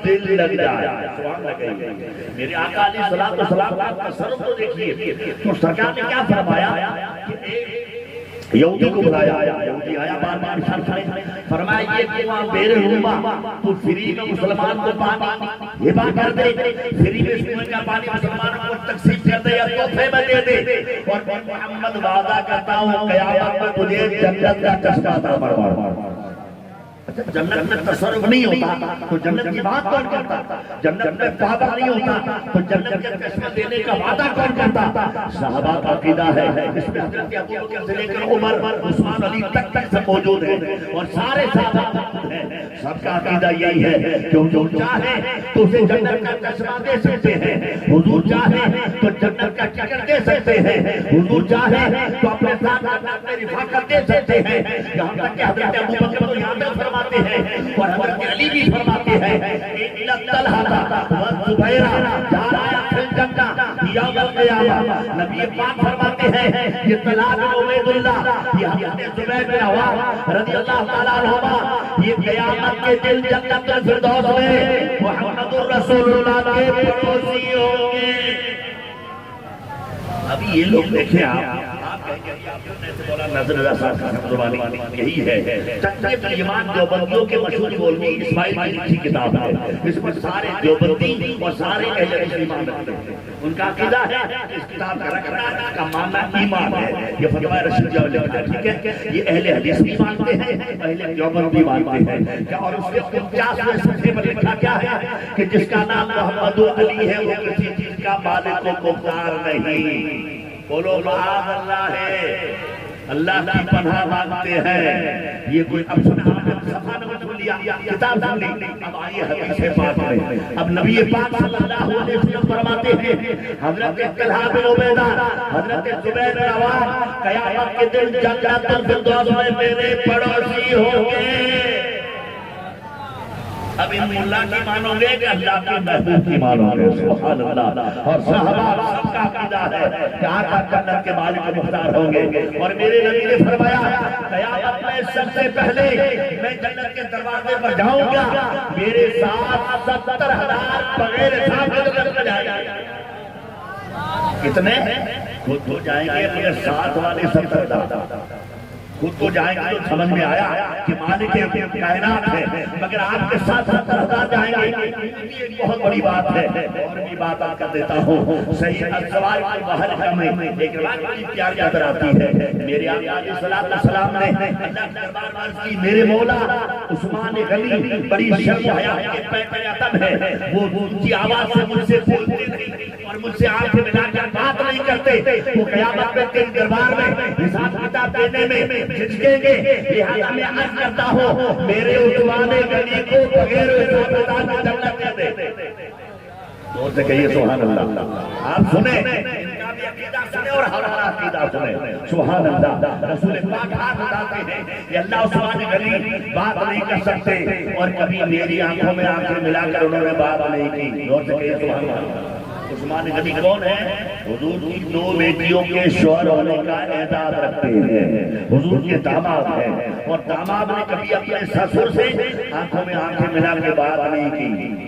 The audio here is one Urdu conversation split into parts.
دل لگ جائے. سبحان اللہ. میرے آقا علیہ الصلوۃ والسلام کا تصرف تو دیکھیے. تو سرکار نے کیا فرمایا کہ ایک یہودی کو بلایا. یہودی آیا بار بار شرط ہے. فرمایا یہ کنواں بیر روما تو فری میں مسلمان کو پانی ہبا کر دے, فری میں کنویں کا پانی مسلمانوں کو تقسیم کر دے یا تحفے میں دے دے, اور محمد وعدہ کرتا ہوں قیامت میں تجھے جنت کا چشمہ عطا فرماؤں. جنت میں تصرف نہیں ہوتا تو جنت کی بات کون کرتا؟ جنت میں پابند نہیں ہوتا تو جنت کا چشمہ دینے کا وعدہ کون کرتا؟ صحابہ کا عقیدہ ہے. اس میں حضرت ابو بکر سے لے کر عمر, عثمان, علی تک سب موجود ہیں اور سارے صحابہ ہیں. سب کا عقیدہ یہی ہے کہ جو چاہے تو اسے جنت کا چشمہ دے سکتے ہیں. حضور چاہے تو جنت کا ٹکٹ دے سکتے ہیں. حضور چاہے تو اپنے ساتھ جنت میں رفاقت دے سکتے ہیں. یہاں تک کہ حضرت ابو بکر تو یہاں تک فرماتے ہیں اور حضرت علی بھی فرماتے ہیں اِنَّ طلحہ وزبیرہ جارایا فی الجنہ یوم القیامہ. نبی پاک فرماتے ہیں یہ طلحہ بن عبید اللہ, یہ حضرت زبیر بن عوام رضی اللہ تعالیٰ عنہما, یہ قیامت کے دن جنت الفردوس میں محمد الرسول اللہ کے پڑوسی ہوں گے. ابھی یہ لوگ دیکھیں آپ نظر رضا صاحب زبانی یہی ہے. تقریب ایمان دیوبندیوں کے مشہور مولوی اسماعیل کی لکھی کتاب ہے. اس میں سارے دیوبندی اور سارے اہل حدیث ایمان رکھتے ہیں. ان کا عقیدہ ہے اس کتاب کا رکھنا کا معنی ایمان ہے. یہ فتویٰ رشید جاوید لکھتا ہے, ٹھیک ہے. یہ اہل حدیث بھی مانتے ہیں, اہل دیوبند بھی مانتے ہیں. اور اس کے 50ویں صفحے پر لکھا کیا ہے کہ جس کا نام محمد علی ہے وہ کسی چیز کا مالک و مختار نہیں. بولو معاذ اللہ ہے, اللہ کی پناہ مانگتے ہیں. یہ کوئی اب سنا صفحہ نمبر سن لیا, کتاب سن لی. اب آئیے حدیث پاک میں. اب نبی پاک صلی اللہ علیہ وسلم فرماتے ہیں حضرت طلحہ بن عبیدہ, حضرت زبیر بن عوام قیامت کے دن جنت الفردوس میں میرے پڑوسی ہوں گے. اب ان اللہ کی مانو گے کہ اللہ کے محبوب کی مانو گے. سبحان اللہ. اور صحابہ سب کا عقیدہ ہے کہ آقا جنت کے مالک و مختار ہوں گے. اور میرے نبی نے فرمایا قیامت میں سب سے پہلے میں جنت کے دروازے پر جاؤں گا, میرے ساتھ 70,000 بغیر حساب کے جنت میں جائیں گے. کتنے؟ خود ہو جائیں گے اپنے ساتھ والے 70,000 خود کو جائیں گے. تو سمجھ میں آیا کہ مالک کائنات ہے, مگر آپ کے ساتھ 70,000 جائیں گے. یہ ایک بہت بڑی بات ہے. اور بھی بات آپ کر دیتا ہوں. صحیح السوال کی بحر میں ایک روایت بڑی پیاری نظر آتی ہے. میرے آقا علیہ السلام نے اللہ کے دربار میں عرض کی میرے مولا عثمان غنی بڑی شرم و حیا کے پہ ادب ہے, وہ اونچی آواز سے مجھ سے بولتے نہیں اور مجھ سے آنکھیں ملا کر بات نہیں کرتے. وہ قیامت میں تیرے دربار میں حساب کتاب دینے میں جھجکیں گے. لہذا میں عرض کرتا ہوں میرے عثمان غنی کو بغیر حساب کتاب میں جنت کر دے. زور سے کہیے سبحان اللہ. آپ سنیں, ان کا بھی عقیدہ سنیں اور ہمارا عقیدہ سنیں. سبحان اللہ. رسول پاک ہاتھ اٹھاتے ہیں کہ اللہ عثمان غنی بات نہیں کر سکتے, اور کبھی میری آنکھوں میں آنکھیں ملا کر انہوں نے بات نہیں کی. زور سے کہیے سبحان اللہ. عثمان غنی کون ہے؟ حضور کی 2 بیٹیوں کے شوہر ہونے کا اعزاز رکھتے ہیں. حضور کے داماد ہیں, اور داماد نے کبھی اپنے سسر سے آنکھوں میں آنکھیں ملا کے بات نہیں کی.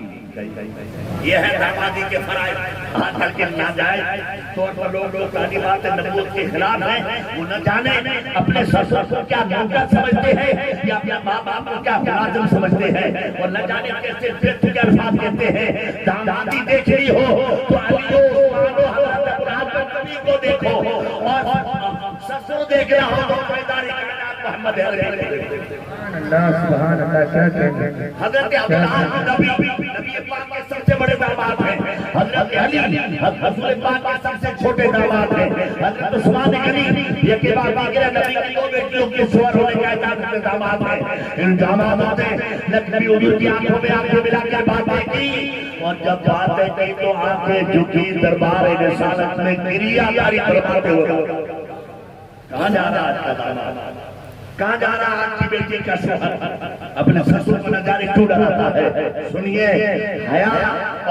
یہ ہے دامادی کے فرائض. آج کل کے ناجائز طور پر لوگ تعلیمات نبوت کے خلاف ہیں. وہ نہ جانے اپنے سسر کو کیا نوکر سمجھتے ہیں یا اپنے ماں باپ کو کیا ملازم سمجھتے ہیں, اور نہ جانے کیسے پھر کے الفاظ کہتے ہیں. دامادی دیکھ رہی ہو تو علیو عثمانو حضرت قرآن نبی کو دیکھو, اور سسر دیکھ رہا ہو تو بیداری محمد اللہ سبحان اللہ. کیا کہتے ہیں حضرت عبداللہ نبی پاک کے سب سے بڑے داماد ہیں. حضرت علی رسول پاک کے سب سے چھوٹے داماد ہیں. حضرت عثمان غنی یہ کے بعد باقی نبی کی 2 بیٹیوں کے شوہر ہونے کا اعزاز کے داماد ہیں. ان دامادوں نے نبی حضور کی آنکھوں میں آنکھیں ملا کر باتیں کی, اور جب باتیں کی تو آنکھیں جھکی دربار رسالت میں گریا جاری فرماتے ہوئے. کہاں جا رہا آج کا داماد؟ کہاں جا رہا آج کی بیٹی کا شوہر؟ اپنے سسر کو نہ جانے کیوں ڈراتا ہے؟ سنیے, حیا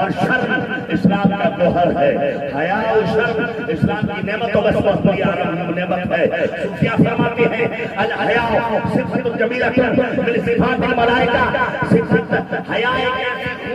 اور شرم اسلام کا گوہر ہے. حیا اور شرم اسلام کی نعمت و بسمت بڑی عالم نعمت ہے. صوفیاء فرماتے ہیں الحیا صفت جمیلۃ من صفات الملائکہ. حیا ایک ایسی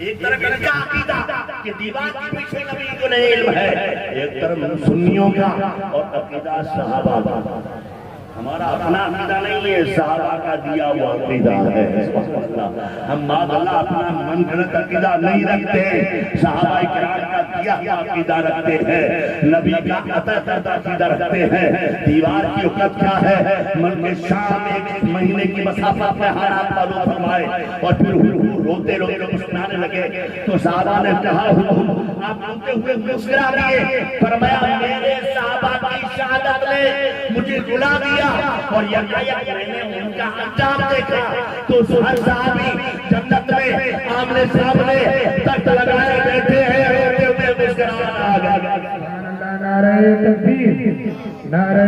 ایک طرف ان کا عقیدہ کہ دیوار کے پیچھے نبی کو نہیں علم ہے، ایک طرف سنیوں کا اور عقیدہ صحابہ کا۔ ہمارا اپنا عقیدہ نہیں ہے، صحابہ کا دیا ہوا عقیدہ ہے۔ ہم معاذ اللہ اپنا من گھڑت عقیدہ نہیں رکھتے ہیں، صحابہ کرام کا دیا ہوا عقیدہ رکھتے ہیں، نبی کا عطا کردہ عقیدہ رکھتے ہیں۔ دیوار کی وقت کیا ہے؟ ملک شام ایک مہینے کی مسافت میں حالات معلوم فرمائے اور پھر روتے روتے مسکرانے لگے تو صحابہ نے کہا آپ روتے ہوئے مسکرا دیے، فرمایا میرے صحابہ کی شہادت نے مجھے رلا دیا اور یکایک میں نے ان کا انجام دیکھا تو ہر صحابی جنت میں آمنے سامنے تخت لگائے بیٹھے ہیں، روتے ہوئے مسکرانا آ گیا۔ نعرہ تکبیر، نعرہ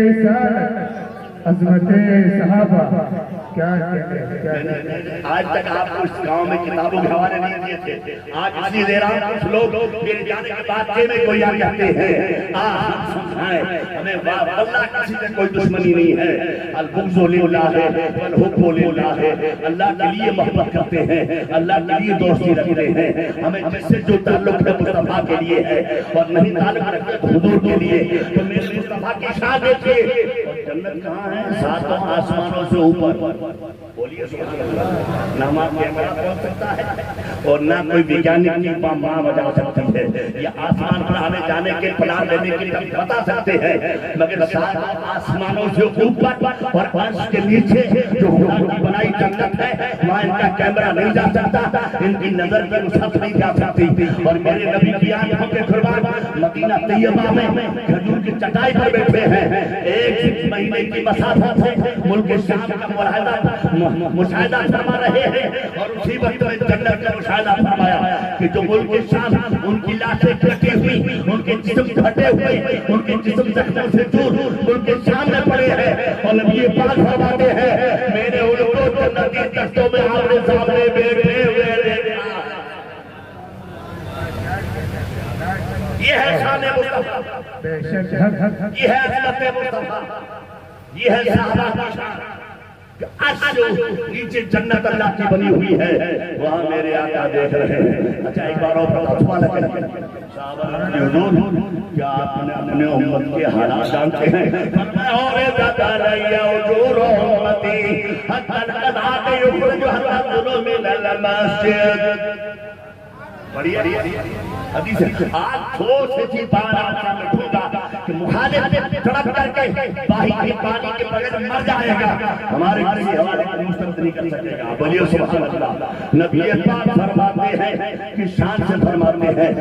رسالت، عظمت صحابہ، کیا آج تک آپ کو اس گاؤں میں کتابوں کے حوالے نہیں دیے تھے، آج اس لیے دے رہا ہوں۔ کچھ لوگ میرے جانے کے بعد میں کوئی آ کہتے ہیں ہم سمجھائیں ہمیں واللہ کسی سے کوئی دشمنی نہیں ہے، البغض للہ ہے والحب للہ ہے، اللہ کے لیے محبت کرتے ہیں، اللہ کے لیے دوستی رکھتے ہیں، ہمیں جس سے جو تعلق ہے مصطفیٰ کے لیے ہے اور نہیں تعلق رکھتے تو حضور کے لیے۔ تو میرے مصطفیٰ کی شان دیکھیے، جنت کہاں ہے؟ ساتوں آسمانوں سے اوپر، بولیے سبحان اللہ۔ نہ ہمارا کیمرہ پہنچ سکتا ہے اور نہ کوئی ویگیانک کی ماں بجا سکتی ہے، یہ آسمان پر ہمیں جانے کے پلان لینے کی طرف بتا سکتے ہیں، مگر ساتوں آسمانوں سے اوپر اور عرش کے نیچے جو خدا کی بنائی جنت ہے وہاں ان کا کیمرہ نہیں جا سکتا، ان کی نظر کی وسعت نہیں جا سکتی۔ اور میرے نبی کی آنکھوں کے قربان مدینہ طیبہ میں کھجور کی چٹائی پر بیٹھے ہیں، ایک مہینے کی مسافت ہے، ملک شام کا مشاہدہ فرما رہے ہیں اور اسی وقت میں جنت کا مشاہدہ فرمایا کہ جو ملک شام ان کی لاشیں کٹی ہوئی، ان کے جسم گھٹے ہوئے، ان کے جسم زخموں سے دور ملک شام میں پڑے ہیں اور نبی پاک فرماتے ہیں میرے ان کو جنتی تختوں میں آمنے سامنے بیٹھے ہوئے دیکھا۔ یہ ہے شان مصطفیٰ، یہ ہے عظمت مصطفیٰ، یہ ہے صحابہ کی شان۔ نیچے جنت اللہ کی بنی ہوئی ہے، وہاں میرے آقا دیکھ رہے ہیں۔ اچھا ایک بار اور فتوا لگے حضور کیا آپ نے اپنے امت کے حالات جانتے ہیں؟ فرمایا اور زیادہ رہیا اجور امتی حتی القضاء یخرج حتی من المسجد۔ بڑی حدیث ہے، آج تھوڑ سے چیز بار آپ سامنے ڈھونگا کہ مخالف تڑپ کر کے باہی کے پانی کے بغیر مر جائے گا، ہمارے کسی حوالے کی مستند نہیں کر سکے گا۔ بولیے سبحان اللہ۔ نبی پاک فرماتے ہیں کہ شان سے فرماتے ہیں،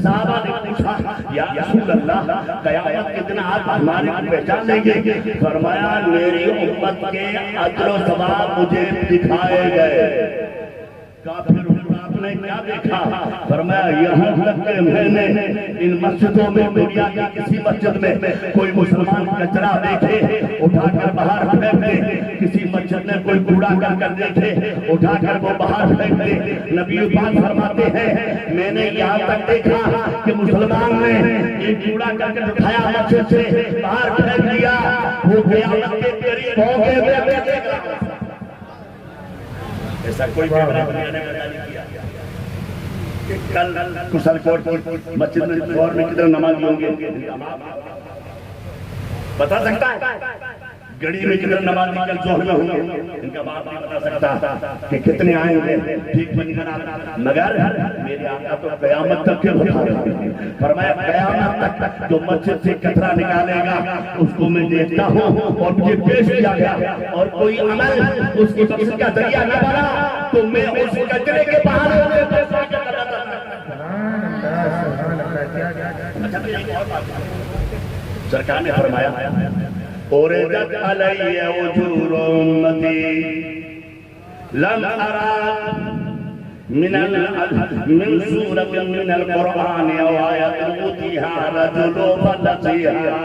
صحابہ نے پوچھا یا رسول اللہ قیامت کے دن آپ ہمارے کو پہچان لیں گے؟ فرمایا میری امت کے اجر و ثواب مجھے دکھائے گئے۔ کافر آپ نے کیا دیکھا؟ فرمایا یہاں تک کہ میں نے ان مسجدوں میں دنیا کی کسی مسجد میں کوئی مسلمان کچرا دیکھے اٹھا کر باہر پھینک دے، کسی مسجد میں کوئی کوڑا کر دیکھے اٹھا کر وہ باہر پھینک دے۔ نبی پاک فرماتے ہیں میں نے یہاں تک دیکھا کہ مسلمان نے ایک کوڑا کر کے اٹھایا مسجد سے باہر پھینک دیا، وہ قیامت کے قریب ہو گئے میں دیکھا۔ ایسا کوئی کیمرہ دنیا نے پیدا نہیں کیا کہ کل کسل کوٹ مسجد میں زہر میں کتنے نمازی ہوں گے بتا سکتا ہے؟ گڑی میں کتنے نمازی کل زہر میں ہوں گے ان کا باپ نہیں بتا سکتا کہ کتنے آئیں گے ٹھیک بن کر آنا، مگر میرے آقا تو قیامت تک کے بتا رہے ہیں۔ فرمایا قیامت تک جو مسجد سے کچرا نکالے گا اس کو میں دیکھتا ہوں اور مجھے پیش کیا گیا اور کوئی عمل اس کا ذریعہ نہ بنا تو میں اس کچرے کے بہانے سے پیسہ کیا کرتا تھا۔ سرکار نے فرمایا اُرِدَتْ عَلَيَّ وُجُورُ أُمَّتِي لَمْ أَرَى من سورة من القرآن أو آية أوتيها رجل فنسيها۔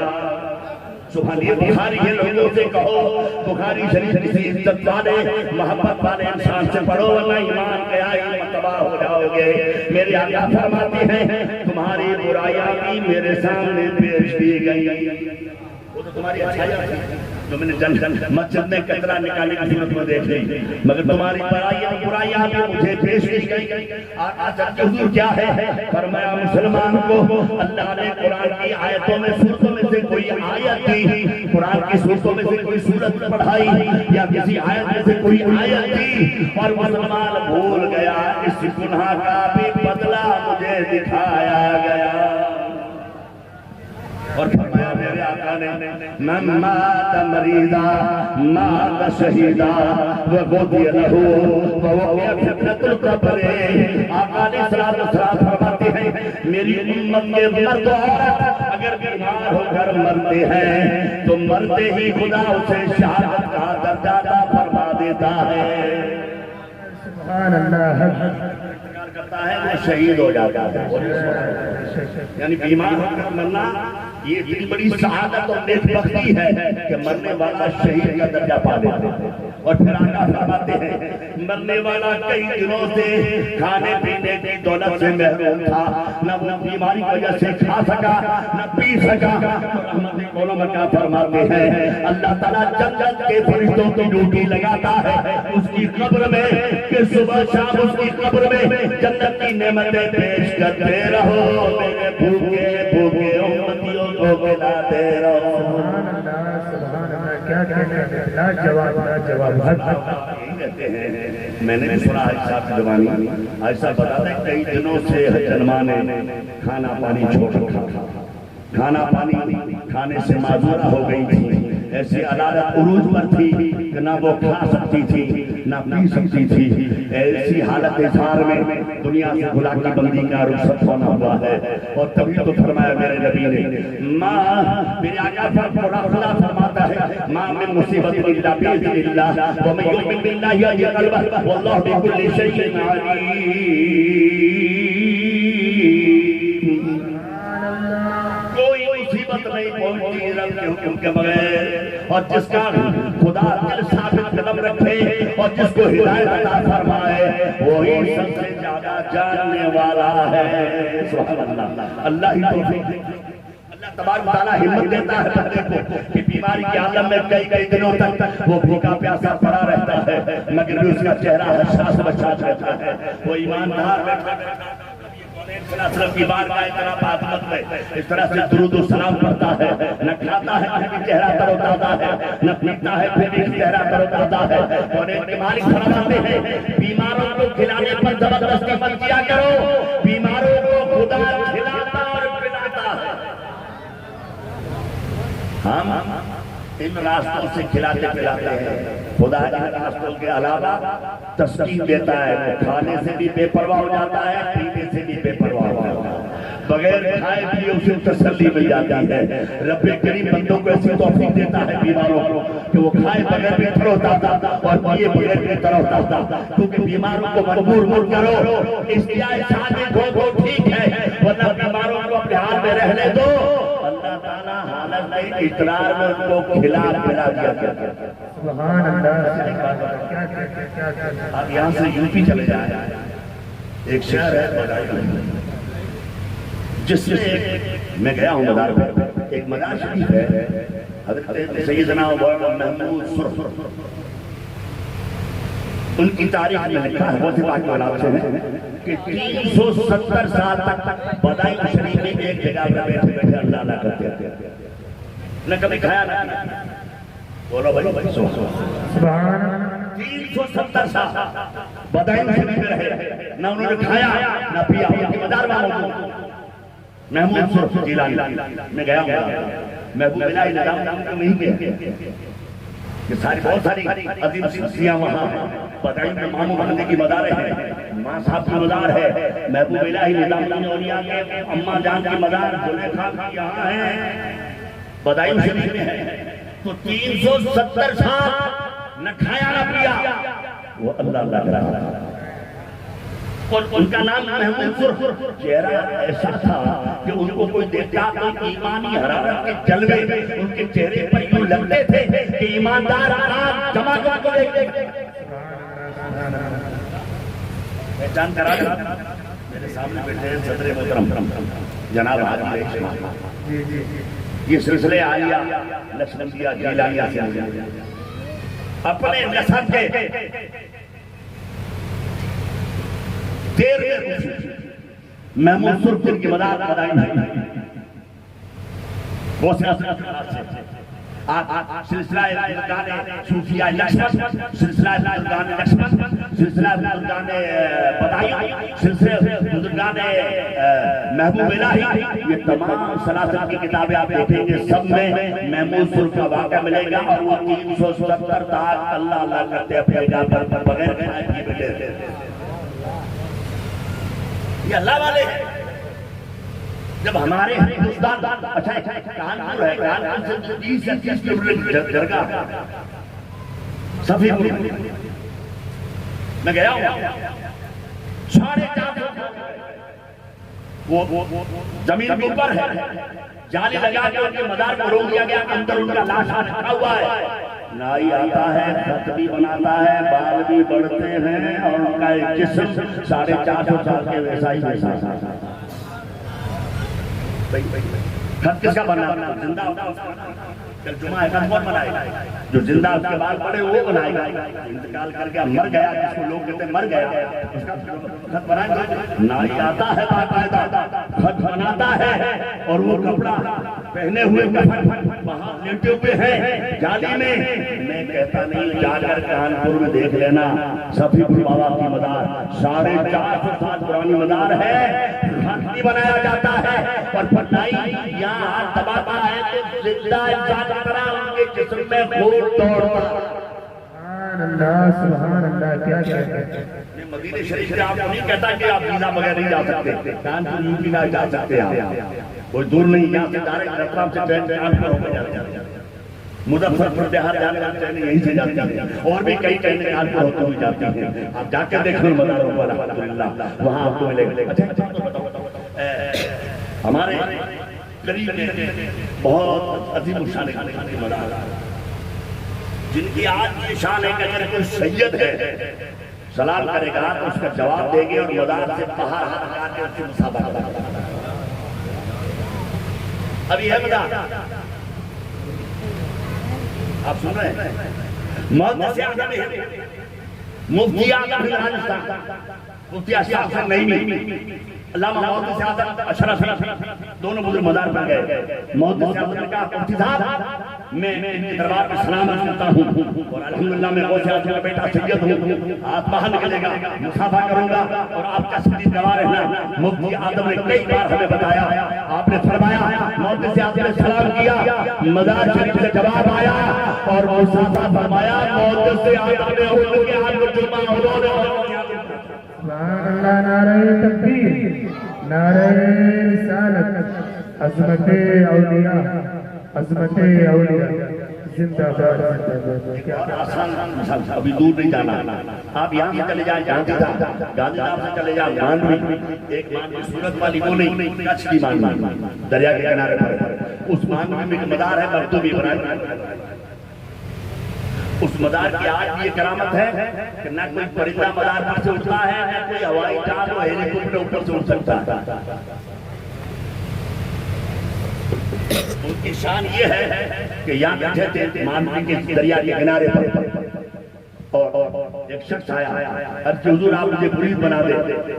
سبحان یہ بخاری یہ لوگوں سے کہو بخاری شریف کسی عزت والے محبت والے انسان سے پڑھو ورنہ ایمان کے آئی تباہ ہو جاؤ گے۔ میرے آقا فرماتے ہیں تمہاری برائیاں بھی میرے سامنے پیش کی گئی، وہ تو تمہاری اچھائیاں تھی جو میں نے مسجد میں کچرا نکالنے کی صورت میں دیکھ لی، مگر تمہاری برائیاں بھی مجھے پیش کی گئی۔ آج حضور کیا ہے؟ فرمایا مسلمان کو اللہ نے قرآن کی آیتوں میں سورتوں میں سے کوئی آیت دی، قرآن کی سورتوں میں سے کوئی سورت پڑھائی یا کسی آیت میں سے کوئی آیت دی اور مسلمان بھول گیا، اس گناہ کا بھی بدلہ مجھے دکھایا گیا۔ اور فرمایا میرے آقا نے من مات مریضا مات شہیدا وغفر لہ ووقع فتنۃ القبر۔ آقا نے صلوات و سلام فرماتے ہیں میری امت کے مرد و عورت اگر بیمار ہو کر مرتے ہیں تو مرتے ہی خدا اسے شہادت کا درجہ عطا فرما دیتا ہے۔ سبحان اللہ، کرتا ہے وہ شہید ہو جاتا ہے۔ یعنی بیمار ہو کر مرنا یہ اتنی بڑی سعادت اور نیک بختی ہے کہ مرنے والا شہید کا درجہ پا لیتا ہے۔ اور پھر آقا فرماتے ہیں مرنے والا کئی دنوں سے کھانے پینے کی دولت سے محروم تھا، نہ وہ بیماری کی وجہ سے کھا سکا نہ پی سکا۔ رحمت کولوں میں کیا فرماتے ہیں اللہ تعالیٰ جنت کے فرشتوں کی ڈیوٹی لگاتا ہے اس کی قبر میں کہ صبح شام اس کی قبر میں جنت کی نعمتیں پیش کرتے رہو، میرے بھوکے بھوکے امتیوں کو کھلاتے رہو۔ سبحان اللہ، سبحان اللہ، کیا کہنا ہے، لاجواب لاجواب۔ میں نے بھی سنا حاجی صاحب کی زبانی، حاجی صاحب بتاتے ہیں کئی دنوں سے حجنما نے کھانا پانی چھوڑ رکھا تھا، کھانا پانی کھانے سے معذورہ ہو گئی تھی، ایسی علالت عروج پر تھی کہ نہ وہ کھا سکتی تھی نہ پی سکتی تھی۔ ایسی حالت اظہار میں دنیا سے خدا کی بندی کا رخصت ہونا ہوا ہے، اور تبھی تو فرمایا میرے نبی نے ماں میرے آقا پر خدا فرماتا ہے ماں من مصیبت الا باذن اللہ ومن یؤمن باللہ یہدی قلبہ واللہ بکل شیء علیم۔ کوئی مصیبت نہیں پہنچتی رب کے حکم کے بغیر، اور جس کا خدا دل ثابت قدم رکھے اور جس کو ہدایت عطا فرمائے وہی سب سے زیادہ جاننے والا ہے۔ سبحان اللہ، اللہ ہی توفیق، اللہ تبارک و تعالیٰ ہمت دیتا ہے بندے کو کہ بیماری کے عالم میں کئی دنوں تک وہ بھوکا پیاسا پڑا رہتا ہے مگر بھی اس کا چہرہ حشا سے بچا رہتا ہے، وہ ایماندار بیٹھا وسلم کی بارگاہ اقراب عظمت میں اس طرح سے درود و سلام پڑھتا ہے، نہ کھاتا ہے پھر بھی چہرہ تر و تازہ ہے، نہ پیتا ہے پھر بھی چہرہ تر و تازہ ہے۔ اور ایک مالک فرماتے ہیں بیماروں کو کھلانے پر زبردستی مت کیا کرو، بیماروں کو خدا کھلاتا اور پلاتا ہے۔ ہم ان راستوں سے کھلاتے پلاتے ہیں، خدا ان راستوں کے علاوہ تسکین دیتا ہے، وہ کھانے سے بھی بے پرواہ ہو جاتا ہے، پینے سے بھی بے پرواہ ہو جاتا ہے، بغیر کھائے پیے اسے تسلی مل جاتی ہے۔ رب کریم بندوں کو ایسی توفیق دیتا ہے بیماروں کو کہ وہ کھائے بغیر بھی تر و تازہ اور پیے بغیر بھی تر و تازہ، کیونکہ بیماروں کو مجبور مت کرو، اشتہاء صادق ہو ٹھیک ہے، ورنہ بیماروں کو اپنے حال میں رہنے دو، اللہ تعالیٰ حالت اقرار میں ان کو کھلا پلا دیا کرتا ہے۔ سبحان اللہ، کیا آپ یہاں سے یوں پی چلے جائیں، ایک شہر ہے بدائی جس میں میں گیا ہوں مدار پہ، ایک مدار شریف ہے حضرت سیدنا محمود سرخ، ان کی تاریخ میں لکھا ہے وہ پاک کلام سے ہے کہ 370 سال تک بدائی شریف میں ایک جگہ پر بیٹھے بیٹھے اللہ اللہ کرتے تھے، نہ کبھی کھایا نہ بولو بھائی سبحان اللہ، 370 سال بدائی شریف میں رہے، نہ انہوں نے کھایا نہ پیا، ان کی مدار وہاں موجود محمود سرخ جیلانی میں گیا ہوں، محبوب الہی نظام کو نہیں گیا، یہ ساری بہت ساری عظیم شخصیاں وہاں ہیں، بدائی میں مامو بننے کی مداریں ہیں، ماں صاحب کی مدار ہے، محبوب الہی نظام اولیاء کے اماں جان کی مدار زلیخا کی یہاں ہے، بدائی شریف میں ہے، تو 370 سال نہ کھایا نہ پیا، وہ اللہ اللہ کر رہا ہے، اور ان کا نام محمود سرخ، چہرہ ایسا تھا کہ ان کو کوئی دیکھتا تو ایمانی حرارت کے جلوے ان کے چہرے پر یوں لگتے تھے کہ ایماندار آنکھ جمع کر کو دیکھتے تھے۔ پہچان کرا دیا، میرے سامنے بیٹھے صدر محترم جناب حاجی یہ سلسلے عالیہ نقشبندیہ جیلانیہ سے اپنے نسب کے 13 محمود سرخ جن کی مدار بدائی نہیں وہ سلسلہ بزرگان صوفیہ نقشبند، سلسلہ بزرگان نقشبند، سلسلہ بزرگان بدائی، سلسلہ بزرگان محبوب الہی، یہ تمام سلاسل کی کتابیں آپ دیکھیں گے، سب میں محمود سرخ کا واقعہ ملے گا، اور وہ 370 تاک اللہ اللہ کرتے اپنے گاہ پر بغیر کھائے کی بیٹے یہ اللہ والے ہیں۔ جب ہمارے ہندوستان اچھا کانپور ہے، کانپور سے 30 کلومیٹر درگاہ صفی پور میں گیا ہوں، 4.5 وہ زمین کے اوپر ہے، جالی لگا کے ان کے مدار کو روک دیا گیا، اندر ان کا لاش رکھا ہوا ہے، نائی آتا ہے، خط بھی بناتا ہے، بال بھی بڑھتے ہیں، اور ان کا ایک جسم 450 سال کے ویسا ہی ویسا خط کس کا بننا ہے؟ زندہ کل جمعہ ہے کون بنائے گا؟ جو زندہ اس کے بال پڑے وہ بنائے گا، انتقال کر کے مر گیا جس کو لوگ کہتے ہیں مر گیا اس کا خط بنائے گا، نائی آتا ہے باقاعدہ خط بناتا ہے، اور وہ کپڑا پہنے ہوئے کفن وہاں لیٹے ہوئے ہیں جالی میں۔ میں کہتا نہیں، جا کر کانپور میں دیکھ لینا، صفی پور بابا کی مدار 450 سال پرانی مدار ہے، خط بھی بنایا جاتا ہے، اور پتائی یہاں ہاتھ دباتا ہے تو زندہ انسان طرح ان کے جسم میں خون دوڑتا۔ سبحان اللہ سبحان اللہ، کیا کہتے ہیں۔ میں مدینہ شریف سے آپ کو نہیں کہتا کہ آپ ویزا بغیر نہیں جا سکتے، کانپور یوں بھی نہ جا سکتے آپ، کوئی دور نہیں، یہاں سے ڈائریکٹ رتلام سے ٹرین کانپور ہو کے جاتے ہیں، مظفرپور بہار جانے والے ٹرینیں یہیں سے جاتی ہیں، اور بھی کئی ٹرینیں کانپور ہوتے ہوئے جاتی ہیں، آپ جا کے دیکھیں مداروں پر الحمدللہ وہاں آپ کو ملے گا۔ ہمارے قریب میں بہت عظیم الشان کی مدار جن کی آج یہ شان ہے کہ اگر کوئی سید ہے سلام کرے گا تو اس کا جواب دے گے، اور مدار سے باہر ہاتھ لگا کے اس سے مصافحہ کرے گا۔ اب یہ ہے مدار، آپ سن رہے ہیں، محدث اعظم ہے، مفتی اعظم ہے راجستھان، مفتی اشرف حسن نعیمی، علامہ محدث اعظم اشرف دونوں بزرگ مدار پر گئے۔ محدث اعظم نے کہا مفتی صاحب میں ان کے دربار میں سلام کرتا ہوں، اور الحمدللہ میں غوث اعظم کا بیٹا سید ہوں، آپ باہر نکلے گا مصافحہ کروں گا اور آپ کا سید گواہ رہنا۔ مفتی اعظم نے کئی بار ہمیں بتایا، آپ نے فرمایا محدث اعظم نے سلام کیا، مزار شریف سے جواب آیا اور مصافحہ فرمایا، محدث اعظم نے ان کے ہاتھ کو چوما، انہوں نے سبحان اللہ، نعرہ تکبیر، نعرہ رسالت، عظمت اولیاء، عظمت اولیاء، زندہ باد۔ آسان ابھی دور نہیں جانا، آپ یہاں سے چلے جائیں گاندھی صاحب سے چلے جائیں مانوی، ایک مانوی صورت والی وہ نہیں، کچھ کی مانوی دریا کے کنارے پر، اس مانوی میں مدار ہے مکتوب ابراہیم۔ اس مدار کی آج بھی یہ کرامت ہے کہ نہ کوئی پرندہ مدار پر سے اٹھتا ہے، نہ کوئی ہوائی جہاز اور ہیلی کاپٹر اوپر سے اٹھ سکتا ہے۔ ان کی شان یہ ہے کہ یہاں بیٹھے تھے مانوی کے دریا کے کنارے پر، اور ایک شخص آیا، عرض کہ حضور آپ مجھے مرید بنا دے،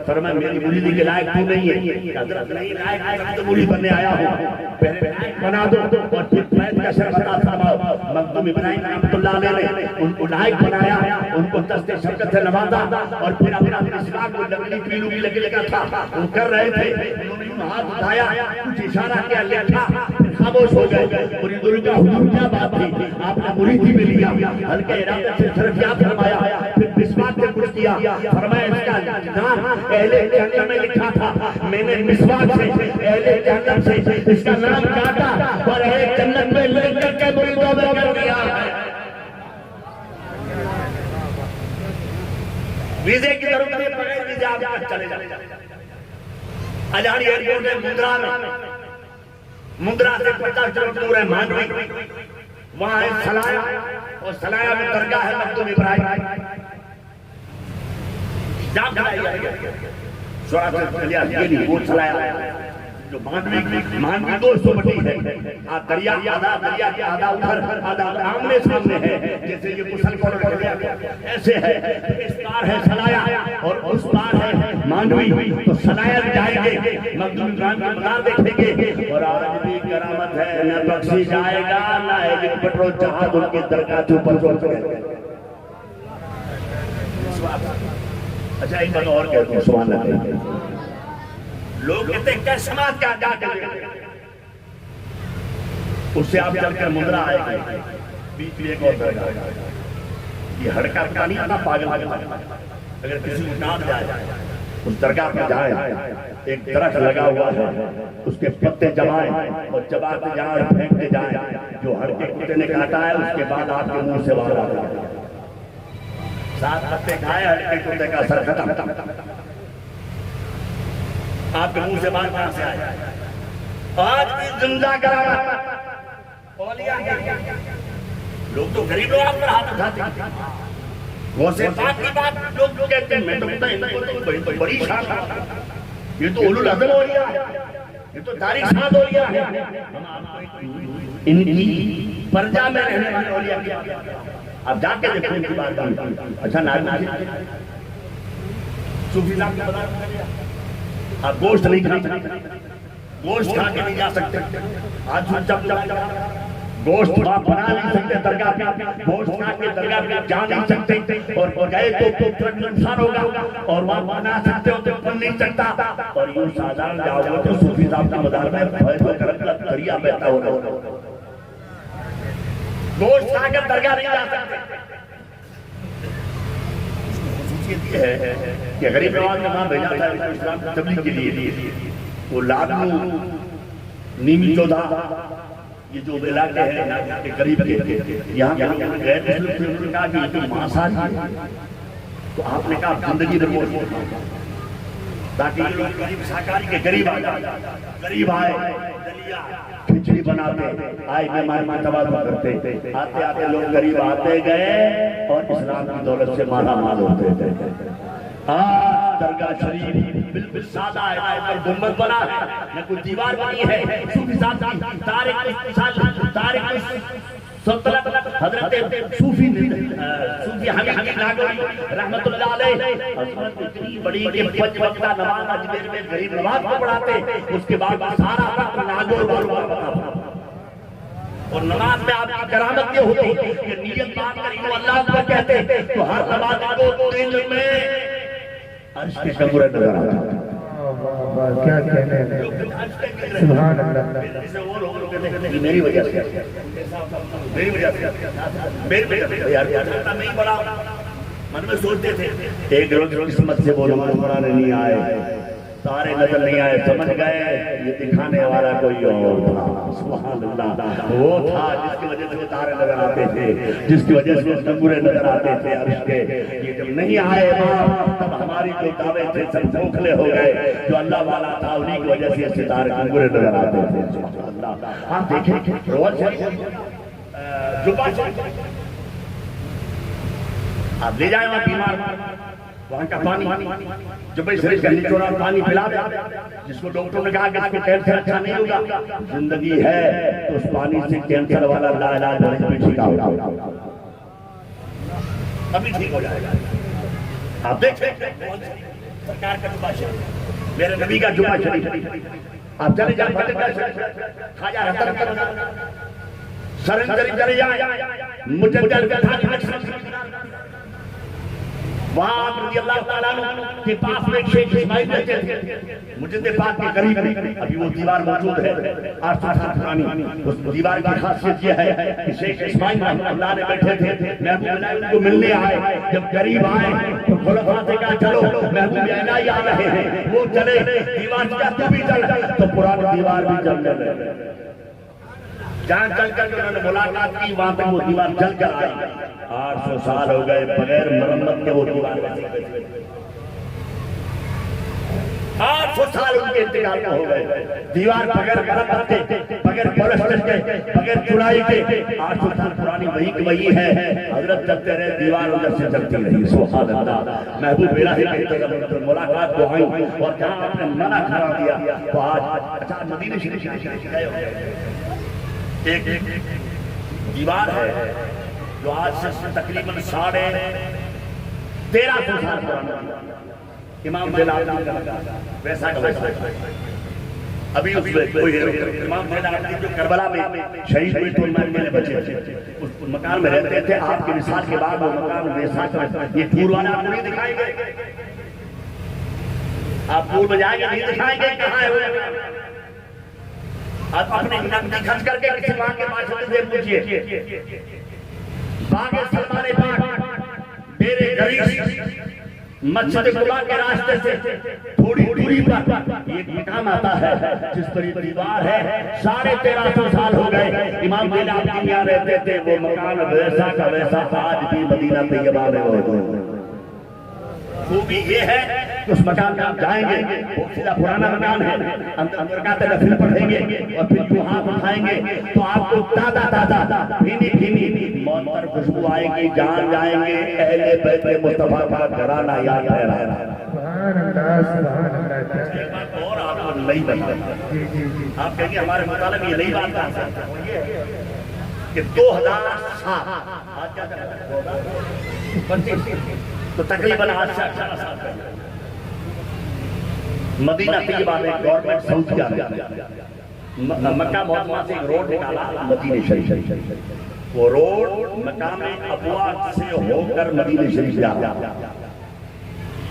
فرمایا میری مریدی کے لائق تو نہیں ہے، حضرت نہیں لائق ہے تو مرید بننے آیا ہوں، پہلے لائق بنا دو اور پھر فیض کا شرف عطا فرماؤ۔ مخدوم ابراہیم رحمۃ اللہ علیہ نے ان کو لائق بنایا، ان کو دست شفقت سے نوازا، اور پھر اپنا مسواک کو لکڑی پیلو بھی لگے لگا تھا وہ کر رہے تھے، انہوں نے ہاتھ اٹھایا، کچھ اشارہ کیا، لکھا، خاموش ہو گئے۔ مریدوں کا حضور کیا بات تھی، آپ نے مریدی میں لیا، ہلکے ارادے سے صرف یاد فرمایا، پھر مسواک سے کچھ کیا، فرمایا اس کا نام اہل جہنم میں لکھا تھا، میں نے مسواک سے اہل جہنم سے اس کا نام کاٹا اور اہل جنت میں لے کر کے مریدوں میں کر دیا ہے۔ ویزے کی ضرورت نہیں، بغیر ویزے آپ چلے جائیں۔ اجاڑی ایئرپورٹ ہے مندرا میں، مندرا سے 50 کلومیٹر دور ہے مانوی، وہاں ہے سلایا، اور سلایا میں درگاہ ہے مخدوم ابراہیم۔ جام کھلائی ہے، شورا سے چلیا، یہ نہیں وہ سلایا، جو مانوی دوست بٹی ہے، آپ دریا کے آدھا ادھر آدھا آمنے سامنے ہے، جیسے یہ مسل کو دریا ایسے ہے، اس پار ہے سلایا اور اس پار ہے مانوی، تو سلایا جائیں گے، مخدوم عمران کی مزار دیکھیں گے، اور آج بھی کرامت ہے نہ بخشی جائے گا نہ ایک پٹرول جہاز ان کی درگاہ کے اوپر چھوڑ گئے۔ اچھا ایک بات اور کہتے ہیں، سبحان اللہ، لوگ کہتے ہیں کہ سماج کیا جا کر اس سے آپ چل کر مندرہ آئے گئے، بیچ میں ایک اور درگاہ، یہ ہڑکا کا نہیں آنا پاگل اگر کسی کو نام جائے اس درگاہ پہ جائے، ایک درخت لگا ہوا ہے، اس کے پتے جمائیں اور چباتے جائیں اور پھینکتے جائیں، جو ہڑکے کتے نے کاٹا ہے اس کے بعد آپ کے منہ سے باہر آتا ہے، 7 پتے کھائے ہڑکے کتے کا سر ختم، آپ کے منہ سے باہر کہاں سے آئے؟ آج بھی زندہ کرا اولیاء لوگ تو غریب لوگ آپ پر ہاتھ اٹھاتے ہیں، غوث پاک کی بات لوگ کہتے ہیں، میں تو کہتا ہوں بڑی شان، یہ تو اولو العزم اولیاء ہے، یہ تو تاریخ ساتھ اولیاء ہے، ان کی پرجا میں رہنے والے اولیاء کی آپ جا کے دیکھیں ان کی بات کریں۔ اچھا نارمل صوفی صاحب کی بات، آپ گوشت نہیں کھا سکتے، گوشت کھا کے نہیں جا سکتے، آج جب گوشت آپ بنا نہیں سکتے درگاہ پہ، گوشت کھا کے درگاہ پہ جا نہیں سکتے، اور گئے تو نقصان ہوگا، اور وہاں بنا سکتے ہو تو بن نہیں سکتا، اور یوں سادان جاؤ گے تو صوفی صاحب کا مزار میں فیض و کرم کا دریا بہتا ہوگا، گوشت کھا کر درگاہ نہیں جا سکتے۔ خصوصیت یہ ہے کہ غریب نواز نے وہاں بھیجا تھا اسلام کی تبلیغ کے لیے، وہ لادنو نیمی چودہ یہ جو علاقے ہیں قریب کے، یہاں گئے تھے، انہوں نے کہا کہ یہ تو ماسال ہے، تو آپ نے کہا زندگی رپورٹ تاکہ یہ لوگ غریب ساکاری کے غریب آ جائے، غریب آئے دلیا کھچڑی بناتے، آئے مہمان تبادلہ کرتے، آتے آتے لوگ غریب آتے گئے اور اسلام کی دولت سے مالا مال ہوتے گئے۔ آج درگاہ شریف بالکل سادہ ہے، پر گنبد بنا ہے، نہ کوئی دیوار بنی ہے، صوفی صاحب کی تاریخ سلطنت حضرت صوفی حمید ناگوری رحمت اللہ علیہ، حضرت اتنی بڑی کہ 5 وقتہ نماز اجمیر میں غریب نواز کو پڑھاتے، اس کے بعد سارا وقت ناگور بار بتا، اور نماز میں آپ کی کرامت یہ ہوتی کہ نیت بات کر اللہ کو کہتے تو ہر نماز کو دل میں عرش کے کنگرے نظر آتا ہے، کیا کہنے ہیں، سبحان اللہ، میری وجہ سے میری وجہ سے یار میں ہی بڑا من میں سوچتے تھے، ایک روز قسمت سے وہ نماز پڑھانے نہیں آئے، سارے نظر نہیں آئے، سمجھ گئے یہ دکھانے والا کوئی اور تھا، سبحان اللہ، وہ تھا جس کی وجہ سے وہ تارے نظر آتے تھے، جس کی وجہ سے وہ کنگرے نظر آتے تھے عرش کے، یہ جب نہیں آئے تب ہماری جو دعوے تھے سب کھوکھلے ہو گئے، جو اللہ والا تھا انہی کی وجہ سے ستارے کنگرے نظر آتے تھے، سبحان اللہ۔ آپ دیکھیں روز جبہ آپ لے جائیں وہاں بیمار، وہاں کا پانی جبہ شریف کا نچوڑا پانی پلا دے، جس کو ڈاکٹر نے کہا کہ اس کو کینسر اچھا نہیں ہوگا، زندگی ہے تو اس پانی سے کینسر والا لا علاج بھی ٹھیک ہوگا، ابھی ٹھیک ہو جائے گا۔ آپ دیکھیں سرکار کا جبہ شریف، میرے نبی کا جبہ شریف، آپ چلے جائیں خواجہ رحمت سرن شریف چلے جائیں، مجدد وہاں رضی اللہ تعالیٰ عنہ کے پاس میں ایک شیخ اسماعیل رہتے تھے، مجدد پاک کے قریب، ابھی وہ دیوار موجود ہے 800 سال پرانی، اس دیوار کی خاصیت یہ ہے کہ شیخ اسماعیل رحمۃ اللہ نے بیٹھے تھے، محبوب الہی ان کو ملنے آئے، جب قریب آئے تو خلفاء سے کہا چلو محبوب الہی آ رہے ہیں، وہ چلے، دیوار کیا تو بھی چل، تو پرانی دیوار بھی جل گئے، جہاں چل کر انہوں نے ملاقات کی وہاں پہ وہ دیوار جل کر آئی، 800 سال ہو گئے بغیر مرمت کے وہ دیوار 800 800 سال ان کے انتقال کو ہو گئے. دیوار بغیر مرمت کے, بغیر پلسٹر کے, بغیر چڑائی کے 800 سال پرانی وہی کی وہی ہے. حضرت چلتے رہے, دیوار ادھر سے چلتی رہی. سبحان اللہ. محبوب الہی کی ملاقات کو آئی اور جہاں آپ نے منع کرا دیا تو آج اچھا مدینہ شریف گئے ہو. ایک دیوار ہے جو آج سے تقریباً 1350 سال پرانا امام زین العابدین کا ویسا کا ویسا. ابھی اس میں کوئی امام زین العابدین جو کربلا میں شہید ہوئی تو میرے بچے اس مکان میں رہتے تھے. آپ کے وصال کے بعد وہ مکان ویسا کا یہ پھول والا آپ کو نہیں دکھائیں گے, آپ پھول بجائیں گے نہیں دکھائیں گے کہاں ہے وہ. آپ اپنے نقدی خرچ کر کے کسی ماں کے پاس سے پوچھئے باغ سلمان پاک میرے گریز مسجد قباء کے راستے سے تھوڑی دوری پر ایک مقام آتا ہے جس پر یہ دیوار ہے. 1350 سال ہو گئے امام زین العابدین یہاں رہتے تھے. وہ مکان ویسا کا ویسا آج بھی مدینہ طیبہ میں موجود ہے. خوبی یہ ہے کہ اس مکان میں آپ جائیں گے, بہت سیدھا پرانا مکان ہے, اندر رکعت نفل پڑھیں گے اور پھر جو ہاتھ اٹھائیں گے تو آپ کو تازہ بھینی بھینی معطر خوشبو آئے گی. جان جائیں گے اہل بیت مصطفیٰ کا گھرانہ یاد ہے. سبحان اللہ سبحان اللہ. اور آپ کو نئی بات آپ کہیں گے ہمارے مطالب یہ نئی بات کہاں سے کہ 2000 سال آج کیا کرنا ہے تو تقریباً آج سے 18 سال پہلے مدینہ طیبہ میں گورنمنٹ سعودیہ میں مکہ معظمہ سے ایک روڈ نکالا مدینہ شریف. وہ روڈ مقام ابوا سے ہو کر مدینہ شریف جا رہا.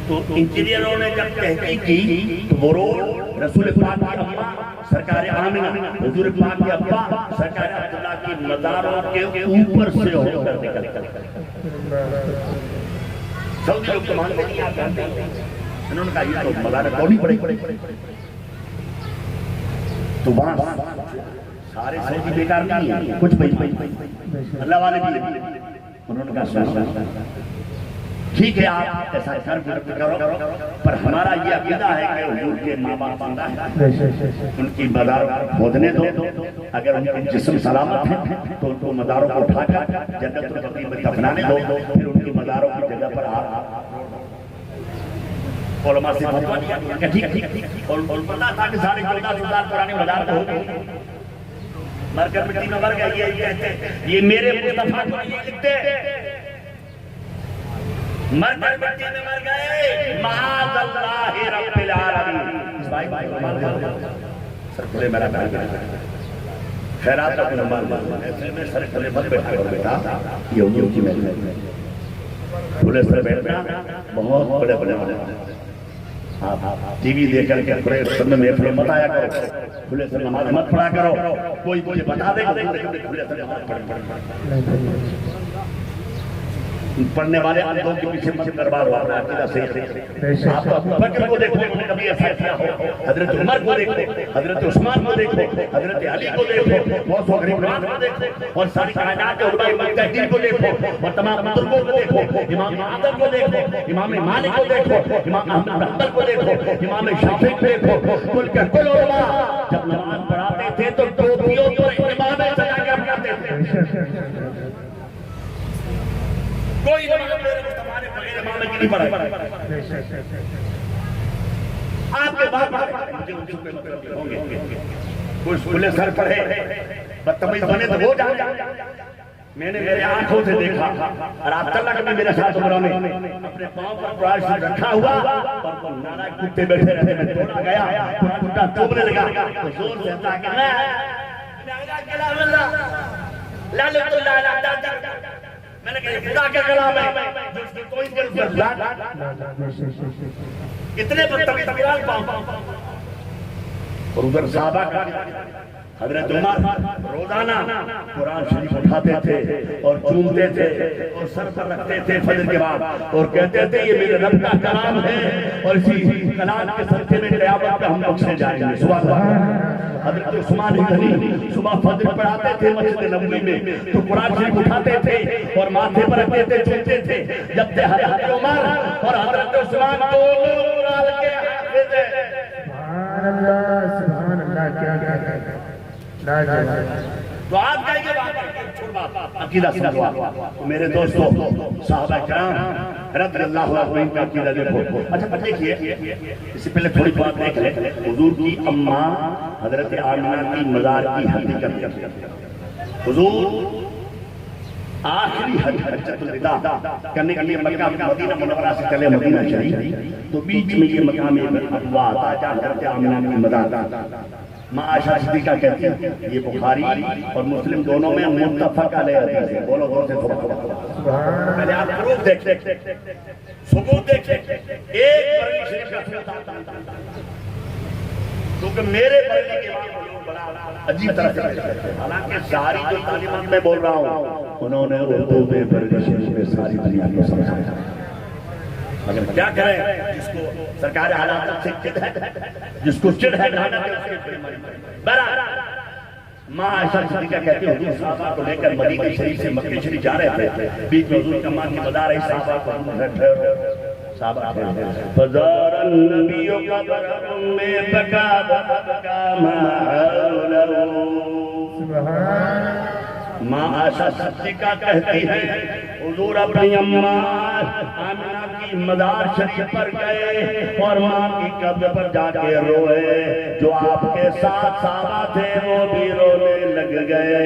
تو انجینئروں نے جب تحقیق کی تو وہ روڈ رسول پاک کی اماں سرکار آمنہ حضور پاک کے ابا سرکار عبداللہ کی مزاروں کے اوپر سے ہو کر نکل سعودی لوگ تو مانتے نہیں آپ جانتے ہیں. انہوں نے کہا یہ تو مزارت کونی پڑے تو وہاں سارے سعودی بیکار نہیں ہیں, کچھ بھائی اللہ والے بھی. انہوں نے کہا ٹھیک ہے آپ ایسا کرو پر ہمارا یہ عقیدہ ہے کہ حضور کے ماں باپ زندہ ہیں, ان کی مزار کھودنے دو. اگر ان کے جسم سلامت ہیں تو ان کو مزاروں کو اٹھا کر جنت البقیع میں دفنانے دو. پھر ان کی مزاروں کی جگہ پر آپ علماء سے فتویٰ دیا کہ ٹھیک اور پتہ تھا کہ سارے 1400 سال پرانے مزار تو ہوتے ہیں. مر کر مٹی میں مر گئے یہ کہتے یہ میرے مصطفیٰ کو نہیں لکھتے. مر کر مٹی میں مر گئے معاذ اللہ رب العالمین. سر کھلے میرا خیرات کا کوئی نمبر ایسے میں سر کھلے مت بیٹھا کرو بیٹا. یہ حضور کی محفل ہے, کھلے سر بیٹھنا بہت بڑے بڑے ٹی وی دیکھ کر کے کھلے سر میں محفل مت آیا کرو, کھلے سر نماز مت پڑھا کرو. کوئی مجھے بتا دے کھلے سر نماز پڑھ پڑھنے والے اندھوں کے پیچھے مت دربار ہوا اپنا عقیدہ صحیح. آپ ابو بکر کو دیکھو انہوں نے کبھی ایسا کیا ہو, حضرت عمر کو دیکھو, حضرت عثمان کو دیکھو, حضرت علی کو دیکھو, غوث و غریبان کو دیکھو اور ساری کائنات کے علماء مجتہدین کو دیکھو اور تمام بزرگوں کو دیکھو. امام اعظم کو دیکھو, امام مالک کو دیکھو, امام احمد بن حنبل کو دیکھو, امام شافعی کو دیکھو. کل کے کل علماء جب نماز پڑھاتے تھے تو ٹوپیوں پر امام سجا کے پڑھاتے تھے. کوئی امام میرے مصطفیٰ نے بغیر امام کی نہیں پڑھائی. آپ کے بعد ہوں گے کوئی کھلے سر پڑھے بدتمیز بنے تو وہ جائے. میں نے میرے آنکھوں سے دیکھا اور آپ اللہ کبھی میرے ساتھ عمرہ میں اپنے پاؤں پر قرآن شریف رکھا ہوا اور نالائق کتے بیٹھے رہتے. میں دوڑا گیا, کتا چوبنے لگا تو زور سے ہتا کہ میں نے کہا خدا کا کلام ہے جس کی کوئی ضرورت اتنے بدتمیز تمیز پاؤں. اور ادھر صحابہ کا حضرت عمر روزانہ قرآن شریف اٹھاتے تھے اور چومتے تھے اور سر پر رکھتے تھے فجر کے بعد اور کہتے تھے یہ میرے رب کا کلام ہے اور اسی کلام کے صدقے میں قیامت میں ہم بخشے جائیں گے. سبحان اللہ. حضرت عثمان غنی صبح فجر پڑھاتے تھے مسجد نبوی میں تو قرآن شریف اٹھاتے تھے اور ماتھے پر رکھتے تھے, چومتے تھے. جب سے حضرت عمر اور حضرت عثمان دونوں قرآن کے حافظ ہیں سبحان اللہ کیا کہتے ہیں لاجواب تو آپ کہیں گے عقیدہ سمجھوا میرے دوستو صحابہ کرام رضی اللہ عنہ کا عقیدہ دیکھو اچھا دیکھیے اس سے پہلے تھوڑی بات دیکھ لیں حضور کی اماں حضرت آمنہ کی مزار کی حقیقت حضور آخری حجۃ الوداع کرنے کے لیے مکہ مدینہ منورہ سے چلے مدینہ شریف تو بیچ میں یہ مقام ابوا آتا جہاں حضرت آمنہ کی مزار ماں عائشہ صدیقہ کہتی ہیں یہ بخاری اور مسلم دونوں میں متفق علیہ حدیث ہے بولو دور سے تھوڑا پہلے آپ پروف دیکھیں ثبوت دیکھیں ایک بریلی شریف کا ثبوت کیونکہ میرے بریلی کے بعد بڑا عجیب طرح سے حالانکہ ساری جو تعلیمات میں بول رہا ہوں انہوں نے اردو میں بریلی شریف میں ساری دنیا کو سمجھایا مگر کیا کریں جس کو سرکار حالات سے چڑ ہے جس کو چڑ ہے ماں عائشہ صدیقہ کہتی ہے حضور صحابہ کو لے کر مدینہ شریف سے مکہ شریف جا رہے تھے بیچ میں حضور کا ماں کی مزار رہی صحابہ کو صحابہ فزار النبی قبر ام بکا بکا ما حوله ماں عائشہ صدیقہ کہتی ہے حضور اپنی اماں آمنہ کی مزار شریف پر گئے اور ماں کی قبر پر جا کے روئے جو آپ کے ساتھ صحابہ تھے وہ بھی رونے لگ گئے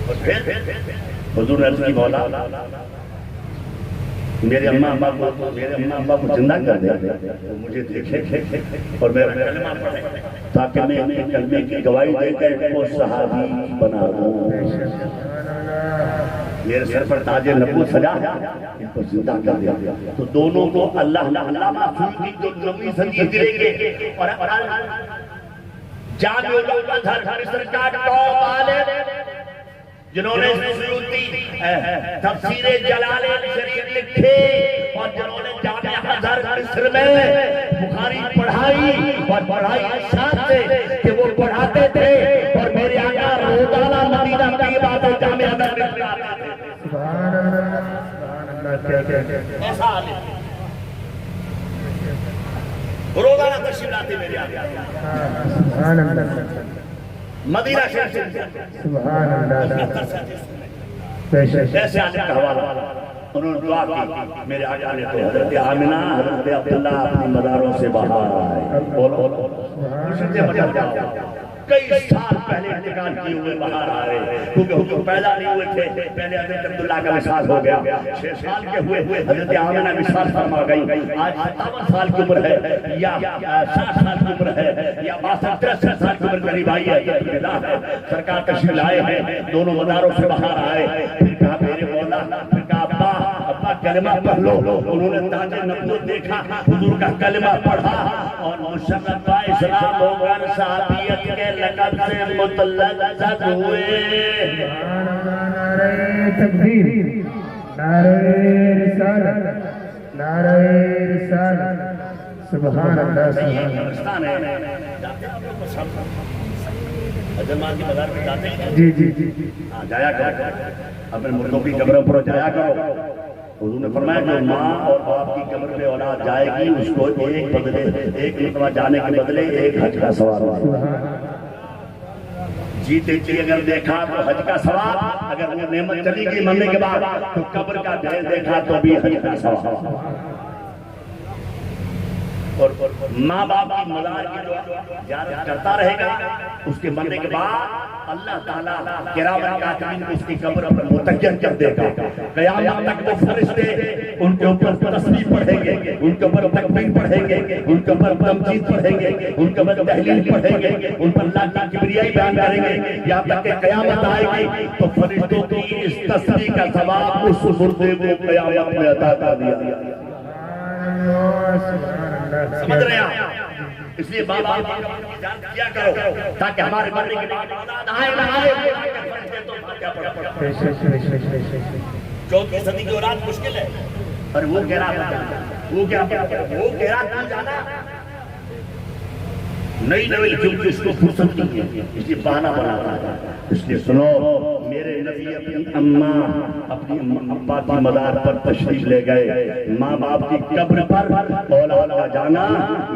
اور پھر حضور نے عرض کی مولا میرے اماں ابا کو زندہ کر دے مجھے دیکھے اور میرا کلمہ پڑھے تاکہ میں اپنے کلمے کی گواہی دے کر ان کو صحابی بنا دوں میرے سر پر تاج نبوت سجا ہے ان کو زندہ کر دیا تو دونوں کو اللہ معصوم کی جو نبی صدی گریں گے اور جامع الازہر سرکار ٹاپ عالم جنہوں نے سیوطی تفسیر جلالین شریف لکھے اور جنہوں نے جامع الازہر مصر میں بخاری پڑھائی اور پڑھائی ارشاد سے کہ وہ پڑھاتے تھے اور میرے آقا روزانہ مدینہ کی باتیں جامع الازہر میں پڑھاتے تھے سبحان اللہ کیا کہتے ہیں ایسا عالم روزانہ تشریف لاتے میرے آقا سبحان اللہ مدینہ شریف سے سبحان اللہ ایسے عالم کا حوالہ انہوں نے دعا کی میرے آقا نے تو حضرت آمنہ حضرت عبداللہ اپنی مزاروں سے باہر آئے بولو مشرتے بچا جاؤ کئی سال پہلے انتقال کیے ہوئے باہر آ رہے کیونکہ حضور پیدا نہیں ہوئے تھے پہلے حضرت عبداللہ کا وصال ہو گیا 6 سال کے ہوئے حضرت آمنہ وصال فرما گئی آج 57 سال کی عمر ہے یا 60 سال کی عمر ہے یا 62-63 سال کی عمر قریب آئی ہے سرکار تشریف لائے ہیں دونوں مزاروں سے باہر آئے پھر کہا میرے مولا پھر کہا ابا کلمہ پڑھ لو انہوں نے تاج نبوت دیکھا حضور کا کلمہ پڑھا اور مشرف اسلام ہو کر صحابیت کے لقب سے متلذذ ہوئے نعرہ تکبیر نعرہ رسالت نعرہ رسالت سبحان اللہ قبرستان ہے حضرمان کی مزار میں جاتے ہیں جی جی جی جایا کرو اپنے مردوں کی قبروں پر جایا کرو حضور نے فرمایا جو ماں اور باپ کی قبر میں اولاد جائے گی اس کو ایک مرتبہ جانے کے بدلے ایک حج کا ثواب ہوگا جیتے جی اگر دیکھا تو حج کا ثواب اگر وہ نعمت چلی گئی مرنے کے بعد تو قبر کا ڈھیر دیکھا تو بھی حج کا ثواب اور ماں باپ کی مزار کی جو زیارت کرتا رہے گا اس کے مرنے کے بعد اللہ تعالیٰ کرامت کاتبین کو اس کی قبر پر متعین کر دے گا قیامت تک وہ فرشتے ان کے اوپر تسبیح پڑھیں گے ان کے اوپر تکبیر پڑھیں گے ان کے اوپر تمجید پڑھیں گے ان کے اوپر تحلیل پڑھیں گے ان پر اللہ کی کبریائی بیان کریں گے یہاں تک کہ قیامت آئے گی تو فرشتوں کی اس تسبیح کا ثواب اس مردے کو قیامت میں عطا کر دیا سمجھ رہے ہیں اس لیے بابا کیا کرو تاکہ ہمارے مرنے کے بعد آئے نہ آئے چوتھی صدی کی اولاد مشکل ہے اور وہ کہہ رہا وہ کیا وہ کہہ رہا جانا نئی نئی کیونکہ اس کو فرصت نہیں ہے، اس لیے بہانہ بناتا ہے. اس لیے سنو، میرے نبی اپنی اماں اپنی ابا کی مزار پر تشریف لے گئے. ماں باپ کی قبر پر اولاد کا جانا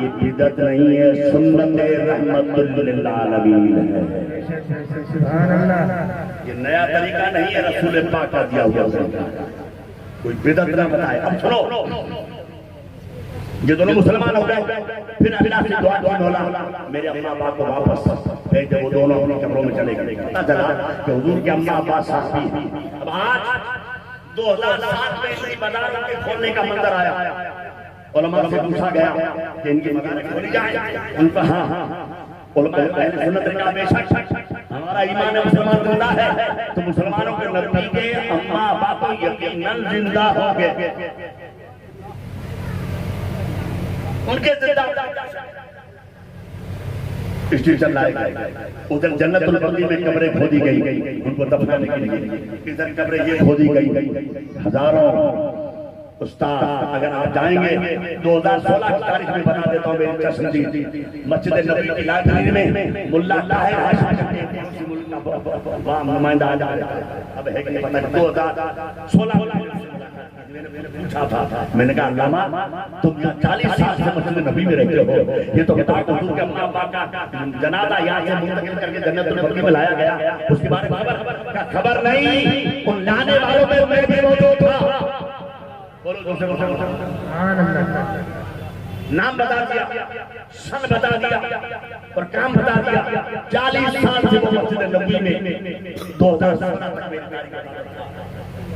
یہ بدعت نہیں ہے، سنت رحمت للعالمین ہے. سبحان اللہ. یہ نیا طریقہ نہیں ہے، رسول پاک کا دیا ہوا طریقہ. کوئی بدعت نہ بتائے. اب سنو، یہ دونوں مسلمان ہو گئے، پھر اللہ سے دعا کی مولا میرے اماں ابا کو واپس بھیج دے. وہ دونوں اپنی قبروں میں چلے گئے. پتہ چلا کہ حضور کے اماں ابا صحابی ہیں. اب آج 2007 میں اسی مزاروں کے کھولنے کا منظر آیا. علماء سے پوچھا گیا کہ ان کی مزاریں کھولی جائیں. ان کا ہاں علماء اہل سنت نے کہا بے شک ہمارا ایمان مسلمان زندہ ہے تو مسلمانوں کے نبی کے اماں ابا تو یقیناً زندہ ہوں گے. ان کے زندہ اس لیے چل رہا ہے. ادھر جنت البقیع میں قبریں کھودی گئی ان کو دفنانے کے لیے، ادھر قبریں یہ کھودی گئی. ہزاروں استاد اگر آپ جائیں گے 2016 کی تاریخ میں بتا دیتا ہوں میری چشمدید مسجد نبی کی لائبریری میں ملا طاہر ہاشمی کا نمائندہ آ جائے. اب ہے کہ نہیں پتہ 2016 پوچھا تھا. میں نے کہا علامہ تم 40 سال سے مسجد نبی میں رہتے ہو، یہ تو بتاؤ حضور کے اماں ابا کا جنازہ یہاں سے منتقل کر کے جنت البقیع میں لایا گیا، اس کے بارے میں خبر نہیں. ان لانے والوں میں میں بھی موجود تھا. نام بتا دیا، سن بتا دیا اور کام بتا دیا. 40 سال سے وہ مسجد نبی میں 2016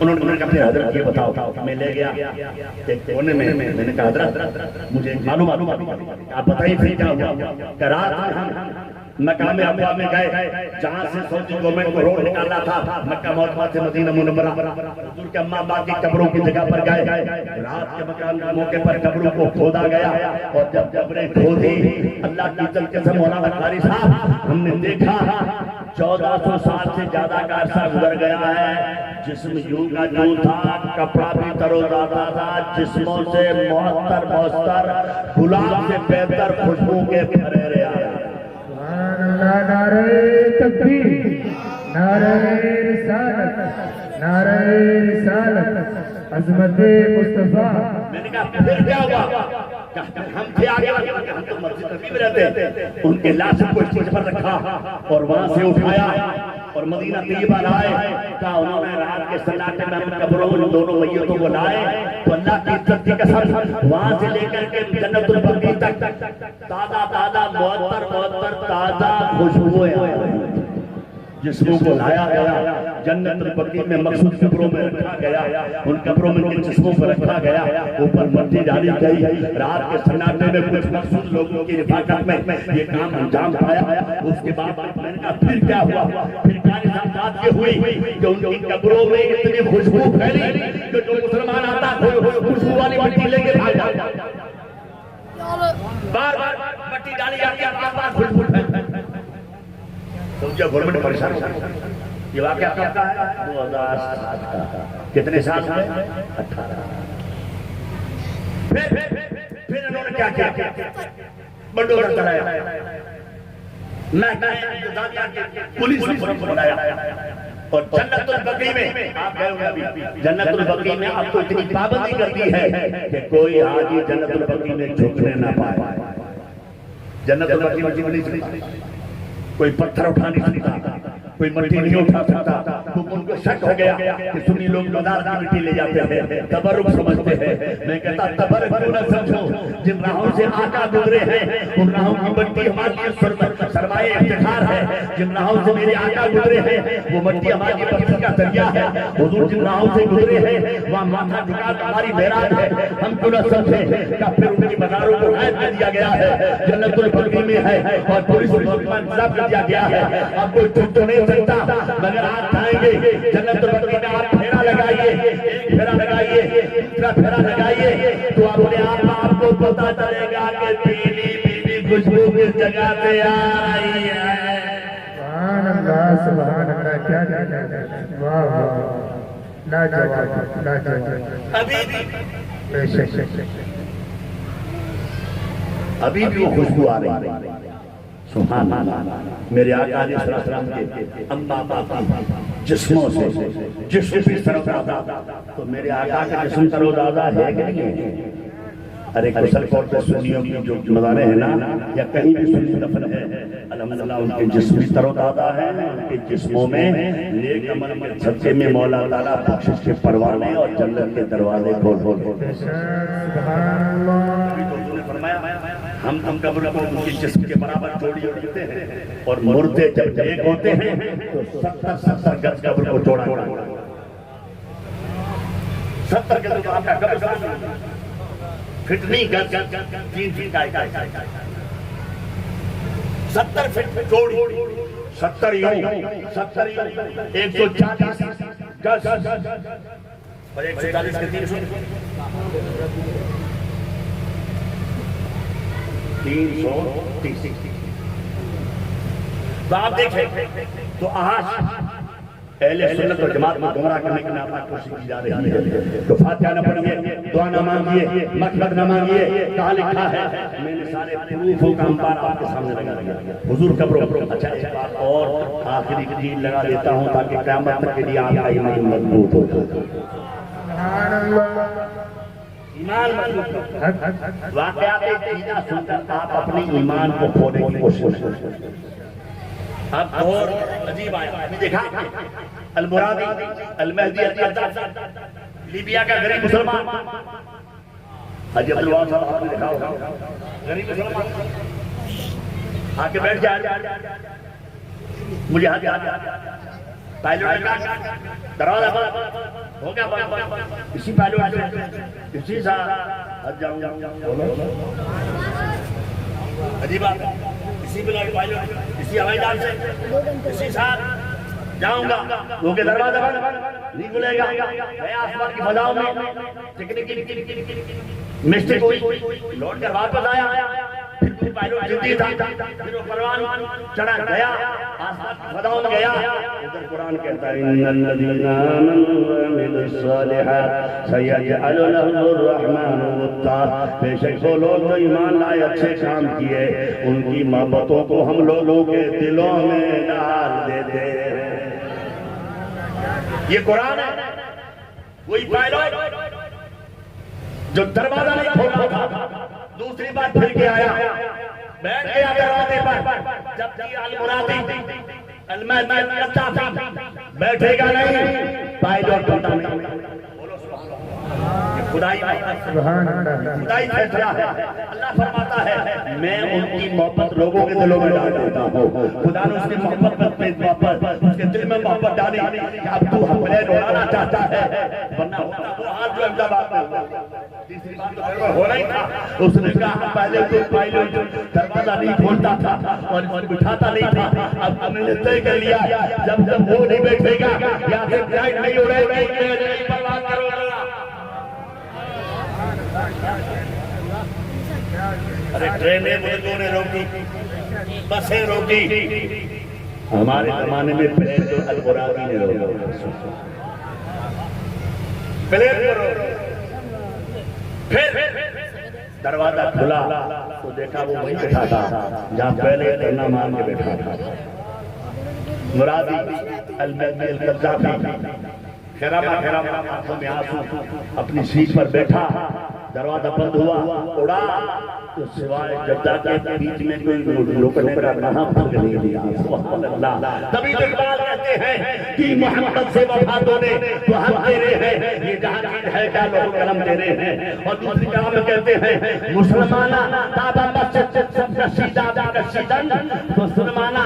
انہوں نے کہا اپنے حضرت یہ بتاؤ. میں لے گیا ایک کونے میں نے کہا حضرت مجھے معلوم آپ بتائیے پھر کیا ہوا. کہ رات میں ہم مکہ میں ابوا میں گئے جہاں سے سعودی گورنمنٹ کو روڈ نکالنا تھا مکہ معظمہ سے مدینہ منورہ. حضور کے اماں ابا کی قبروں کی جگہ پر گئے. رات کے مکان کے موقع پر قبروں کو کھودا گیا اور جب قبریں کھودی اللہ کی قسم مولانا قاری صاحب ہم نے دیکھا 1400 سال سے زیادہ کا عرصہ گزر گیا ہے. جسم یوں کا یوں تھا، کپڑا بھی تر و تازہ تھا، جسموں سے معطر گلاب سے بہتر خوشبو کے پھریرے آیا. نعرہ تکبیر، نعرہ رسالت، نعرہ رسالت، عظمت مصطفیٰ. میں نے کہا پھر کیا ہوا؟ ہم تھے آگے ہم تو مسجد نبی میں رہتے. ان کے لاش کو اسٹیج پر رکھا اور وہاں سے اٹھایا اور مدینہ طیبہ لائے. کہا انہوں نے رات کے سناٹے میں ہم قبروں ان دونوں میتوں کو لائے تو اللہ کی عزت کی قسم وہاں سے لے کر کے جنت البقیع تک تازہ معطر تازہ خوشبوئیں جسموں کو لایا گیا. جنت البقیع میں مخصوص قبروں میں رکھا گیا. ان قبروں میں ان جسموں کو رکھا گیا. اوپر مٹی ڈالی گئی. رات کے سناٹے میں کچھ مخصوص لوگوں کی رفاقت میں یہ کام انجام پایا. اس کے بعد میں نے کہا پھر کیا ہوا؟ پھر کیا بات یہ ہوئی کہ ان کی قبروں میں اتنی خوشبو پھیلی کہ جو مسلمان آتا خوشبو والی مٹی لے کے بھاگ جاتا. بار بار مٹی ڈالی جاتی ہے، بار بار خوشبو پھیلتی. سوچیا گورنمنٹ پریشان. یہ واقعہ کب کا ہے؟ 2007 کا. کتنے سال میں؟ 18. پھر انہوں نے کیا کیا؟ بلڈوزر چلایا. پولیس کو بلایا اور جنت البقیع میں آپ گئے ہوئے ابھی جنت البقیع میں آپ کو اتنی پابندی کر دی ہے کہ کوئی حاجی جنت البقیع میں جھکنے نہ پائے. جنت البقیع میں کوئی پتھر اٹھا نہیں سکتا، کوئی مٹی نہیں اٹھا سکتا. ان کو شک ہو گیا کہ سنی لوگ مزار کی مٹی لے جاتے ہیں، تبرک سمجھتے ہیں. میں کہتا تبرک کیوں نہ سمجھو. جن راہوں سے آقا گزرے ہیں ان راہوں کی مٹی ہمارے لیے سرمایہ افتخار ہے. جن راہوں سے میرے آقا گزرے ہیں وہ مٹی ہماری بخشش کا ذریعہ ہے. حضور جن راہوں سے گزرے ہیں وہاں ماتھا جھکا ہماری معراج ہے. ہم کیوں نہ سمجھیں کہ پھر ان کی مزاروں کو غائب کر دیا گیا ہے، جنت البقیع میں ہے اور پولیس کا انتظام کر دیا گیا ہے. آپ کوئی چھپ تو نہیں سکتا مگر آپ جائیں گے جنت البقیع میں آپ پھیرا لگائیے، ایک پھیرا لگائیے، دوسرا پھیرا لگائیے تو اپنے آپ کو پتا چلے گا کہ پیلی پیلی خوشبو کس جگہ سے آ رہی ہے. سبحان اللہ، سبحان اللہ. کیا کہنا ہے؟ واہ واہ، لاجواب لاجواب. ابھی بے شک ابھی بھی وہ خوشبو آ رہی ہے. سبحان اللہ، میرے آقا علیہ السلام کے اما باپا جسموں سے جسم بھی تروتازہ، تو میرے آقا کا جسم تروتازہ ہے کہ نہیں ہے؟ ارے غسل کوٹ پہ سنیوں کی جو مزاریں ہیں نا، یا کہیں بھی سنی دفن ہے، الحمدللہ ان کے جسم بھی تروتازہ ہے، ان کے جسموں میں نیک عمل کے صدقے میں مولا تعالیٰ بخشش کے پروانے اور جنت کے دروازے کھول کھول ہم قبر کو ان کے جسم کے برابر جوڑی ہوتے ہیں، اور مردے جب ایک ہوتے ہیں تو 70 گز قبر کو جوڑا 70 گز تو آپ کا قبر فٹ نہیں، گز 3 فٹ کا 70 فٹ جوڑی، 70 یوں 140 گز اور 140 کے 300 330۔ تو آپ دیکھیں تو آج اہل سنت و جماعت میں گمراہ کرنے کی ناپاک کوشش کی جا رہی ہے، تو فاتحہ نہ پڑھیے، دعا نہ مانگیے، مغفرت نہ مانگیے، کہاں لکھا ہے؟ میں نے سارے پروفوں کا انبار آپ کے سامنے لگا دیا حضور قبروں۔ اچھا ایک بات اور آخری دین لگا دیتا ہوں تاکہ قیامت تک کے لیے آپ کا ایمان مضبوط ہو جائے۔ ایمان مضبوط ہو، واقعات چیزیں سن کر آپ اپنی ایمان کو کھونے کی کوشش کریں۔ اب اور عجیب آیا، ابھی دیکھا المرادی المہدی لیبیا کا غریب مسلمان، حجی عبدالوہاب صاحب آپ نے دیکھا ہوگا، غریب مسلمان آ کے بیٹھ جائے، مجھے حج پائلوٹ کا دروازہ ہو گیا، اسی پائلوٹ سے اسی ساتھ حج جاؤں گا، عجیب بات، اسی پائلوٹ اسی ہوائی جہاز سے اسی ساتھ جاؤں گا، وہ کہ دروازہ نہیں کھلے گا، میں آسمان کی فضاؤں میں ٹیکنیکی مسٹیک ہوئی، لوٹ کر واپس آیا، پھر پائلوٹ جلدی تھا، پھر وہ پروان چڑھا گیا، آسمان کی فضاؤں میں گیا، ادھر قرآن کہتا ہے ان الذین آمنوا وعملوا الصالحات سیجعل لهم الرحمن ودا، بے شک وہ لوگ جو ایمان لائے اچھے کام کیے ان کی محبتوں کو ہم لوگوں کے دلوں میں ڈال دیتے ہیں۔ یہ قرآن ہے، وہی پائلوٹ جو دروازہ نہیں کھولا تھا، دوسری بار پھر کے آیا، بیٹھ گیا دروازے پر، جب کہ المرادی المہدی بیٹھے گا نہیں، پائلوٹ ہوتا نہیں۔ خدائی فیصلہ ہے، اللہ فرماتا ہے میں ان کی محبت لوگوں کے دلوں میں ڈال دیتا ہوں۔ خدا نے اس کی محبت اس کے دل میں محبت ڈالی کہ اب تو ہمیں اڑانا چاہتا ہے، ورنہ ہوتا وہ ہاتھ جو احمد آباد میں ہوا، تیسری بات تو میرے ہو رہی تھا، اس نے کہا پہلے تو پائلوٹ دروازہ نہیں کھولتا تھا اور بٹھاتا نہیں تھا، اب ہم نے طے کر لیا جب وہ نہیں بیٹھے گا یا پھر فلائٹ نہیں اڑے گی میں نہیں پرواہ کروں گا۔ ارے ٹرینیں ملکوں نے روکی، بسیں روکی، ہمارے زمانے میں پلین تو المرادی نے روکا، پلین کو روکا، پھر دروازہ کھلا تو دیکھا وہ وہیں بیٹھا تھا جہاں پہلے دھرنا مار کے بیٹھا تھا، مرادی المہدی القذافی، خیرابہ آنکھوں میں آنسو، اپنی سیٹ پر بیٹھا، دروازہ بند ہوا، اڑا تو سوائے جدہ کے بیچ میں کوئی روکنے کا کہاں پھنگ نہیں دیا، سبحان اللہ۔ تبھی تو اقبال کہتے ہیں کہ محمد سے وفا دونے تو ہم تیرے ہیں، یہ جہانگیر ہے کیا لوگ قلم تیرے ہیں، اور دوسری جگہ میں کہتے ہیں مسلمانہ تابہ مسجد سب رشیدہ رشیدن، مسلمانہ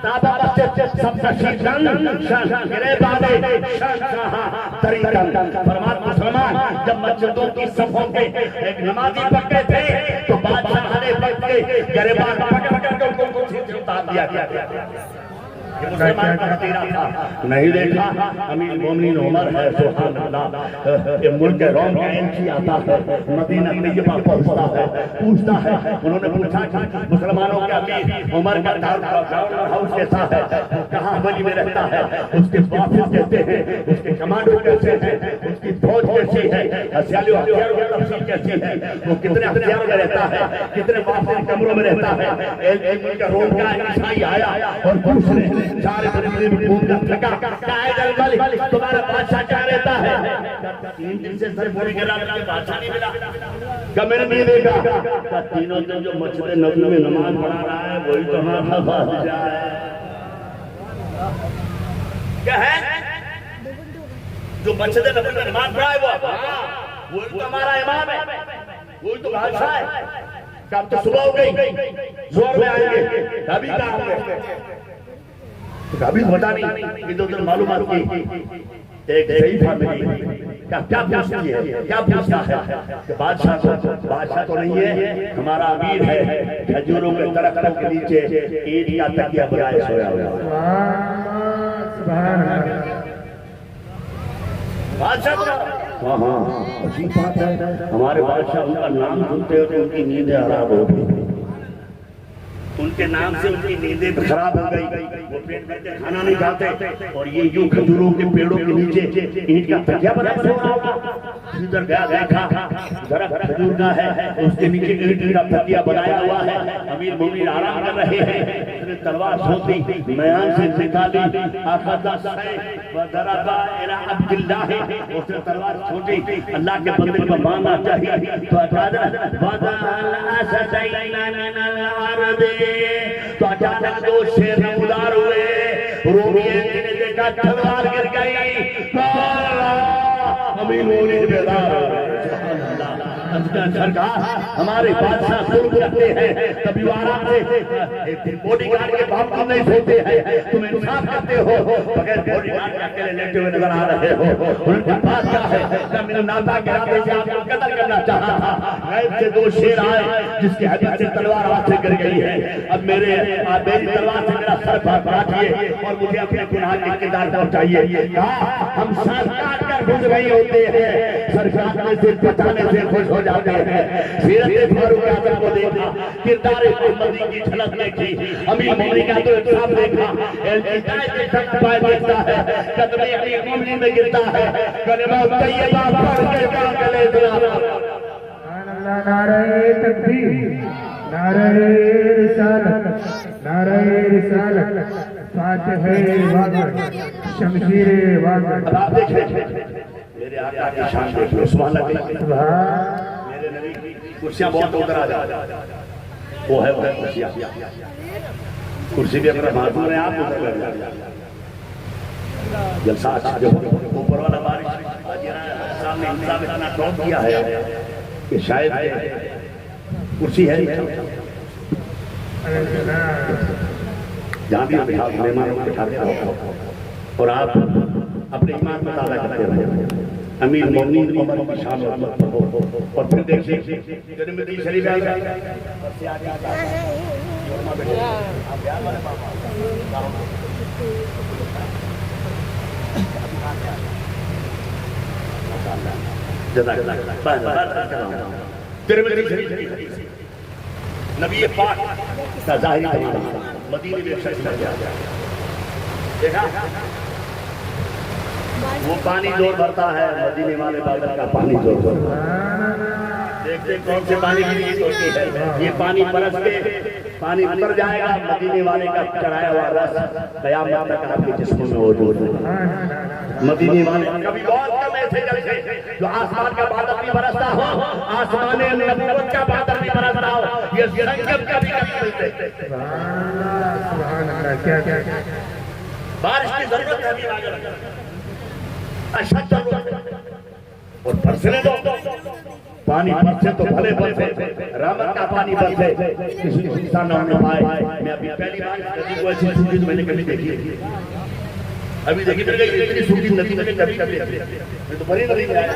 تابہ مسجد سب رشیدن، شاہ گرے بادے شاہ شاہ تریدن، فرمات مسلمان جب مسجدوں کی صفوں کے ایک نمازی پکے تھے تو بادشاہ نے پکے گریبان پکڑ کر ان کو کرسی سے اتار دیا گیا، یہ مسلمان کا خطیرہ تھا، نہیں دیکھا امیر المومنین عمر ہے سبحان اللہ، یہ ملک روم کا اینچی آتا ہے، مدینہ طیبہ پہنچتا ہے، پوچھتا ہے، انہوں نے پوچھا کہ مسلمانوں کے امیر عمر کا ٹاؤن ہاؤس کیسا ہے، کہاں ولی میں رہتا ہے، اس کے وافظ کیسے ہیں، اس کے کمانڈو کیسے ہیں، اس کی فوج کیسی ہے، ہتھیار کی تفصیل کیسی ہے، وہ کتنے ہتھیاروں میں رہتا ہے، کتنے وافظ کمروں میں رہتا ہے۔ ملک روم کا عیسائی آیا اور دوسرے سارے مدینے میں گھوم کر تھکا، قائد الملک تمہارا بادشاہ کیا رہتا ہے؟ 3 دن سے سر پوری کر رہا ہے، بادشاہ نہیں ملا، کیا میں نے نہیں دیکھا؟ 3 دن جو مسجد نبوی میں نماز پڑھا رہا ہے وہی تو ہمارا بادشاہ ہے۔ کیا ہے جو مسجد نبوی میں نماز پڑھا ہے وہی تو ہمارا امام ہے، وہی تو بادشاہ ہے۔ اب تو صبح ہو گئی، زور میں آئیں گے، ابھی کہاں ہوں گے؟ ابھی بتا نہیں، ادھر ادھر معلومات کی ایک ضعیفہ ملی، کیا پوچھتی ہے، کیا پوچھتا ہے کہ بادشاہ تو نہیں ہے، ہمارا امیر ہے، کھجوروں کے درختوں کے نیچے عید کا تکیہ بنائے سویا ہوا۔ بادشاہ تو ہاں عجیب بات ہے، ہمارے بادشاہ ان کا نام سنتے ہو تو ان کی نیندیں خراب ہو گئی، ان کے نام سے ان کی نیندیں خراب ہو گئی، وہ پیٹ بھر کے کھانا نہیں کھاتے، اور یہ یوں کھجوروں کے پیڑوں کے نیچے اینٹ کا تکیہ بنا سو رہا ہوگا۔ ادھر گیا دیکھا درخت کھجور کا ہے، اس کے نیچے اینٹ کا تکیہ بنایا ہوا ہے، امیر المومنین آرام کر رہے ہیں، اس نے تلوار سونپی، میان سے نکالی، اخذ السیف وضرب الی عبد اللہ، اس نے تلوار چھوٹی، اللہ کے بندے کو مارنا چاہیے تو تو اچانک 2 شیر نمودار ہوئے، رومیوں نے دیکھا تلوار گر گئی، امیر المومنین بیدار ہو گئے، سبحان اللہ۔ سرکار ہمارے بادشاہ ظلم کرتے ہیں، کبھی وہ آرام سے بوڈی گارڈ کے باپ کو نہیں سوتے ہیں، تم انصاف کرتے ہو، بغیر بوڈی گارڈ کے اکیلے لیٹے ہوئے نظر آ رہے ہو، ان کا بات کیا ہے؟ جب میرا ناتا کے رابطے سے آپ کو قتل کرنا چاہا تھا، غیب سے 2 شیر آئے جس کی حدیث سے تلوار ہاتھ سے گر گئی ہے، اب میری تلوار سے میرا سر کاٹیے اور مجھے اپنے گناہ کی کردار پہنچائیے۔ کہا ہم سر کاٹ کر خوش نہیں ہوتے ہیں، سر کاٹنے سے بچانے سے خوش ہو جاتے ہیں۔ سیرت فاروق اعظم کو دیکھا، کردار محمدی کی جھلک دیکھی، امیر المومنین کا تو انصاف دیکھا، ہدایت کے سخت پائے دیکھتا ہے، قدم امیر المومنین میں گرتا ہے، کلمہ طیبہ پڑھ کے کیا گلے دلانا۔ سبحان اللہ، نعرہ تکبیر، نعرہ رسالت، نعرہ رسالت، فاتحہ واقع، شمشیر واقع۔ اب آپ دیکھیں میرے آقا کی شان دیکھیں، سبحان اللہ۔ میرے نبی کرسیاں بہت ادھر آ جاتا، وہ ہے کرسیاں، کرسی بھی اپنا معذور ہے، آپ ادھر کر جائیں جلسہ جو اوپر والا بارش سامنے انصاف اتنا ٹاپ کیا ہے کہ شاید کرسی ہے جہاں بھی بٹھا مہمانوں کو بٹھاتے ہو اور آپ اپنے ایمان کو تازہ کرتے رہے، امیر المومنین عمر کی شان اور عظمت ہو، اور پھر دیکھیں ترمذی شریف آئے گا ترمذی شریف نبی پاک کا ظاہری تمام مدینے میں شخص لگ گیا، دیکھا وہ پانی زور بھرتا ہے، مدینے والے بادل کا پانی زور بھرتا ہے، دیکھتے کون سے پانی کی نیت ہوتی ہے، یہ پانی برس کے پانی اتر جائے گا، مدینے والے کا چڑھایا ہوا رس قیامت تک آپ کے جسم میں موجود ہے۔ مدینے والے کبھی بہت کم ایسے جلسے جو آسمان کا بادل بھی برستا ہو، آسمان نبوت کا بادل بھی برستا ہو، یہ سنگم کبھی کبھی ملتے۔ سبحان اللہ، کیا بارش کی ضرورت ہے ابھی آگے اشد ضرورت ہے، اور برسنے دو، پانی برسے تو بھلے برسے، رحمت کا پانی برسے، کسی کو انسان نہ ہونے پائے۔ میں ابھی پہلی بار ندی کو ایسی سوٹی میں نے کبھی دیکھی ہے، ابھی دیکھی میں نے اتنی سوٹی ندی میں نے کبھی کبھی دیکھی ہے، میں تو بڑی ندی میں آیا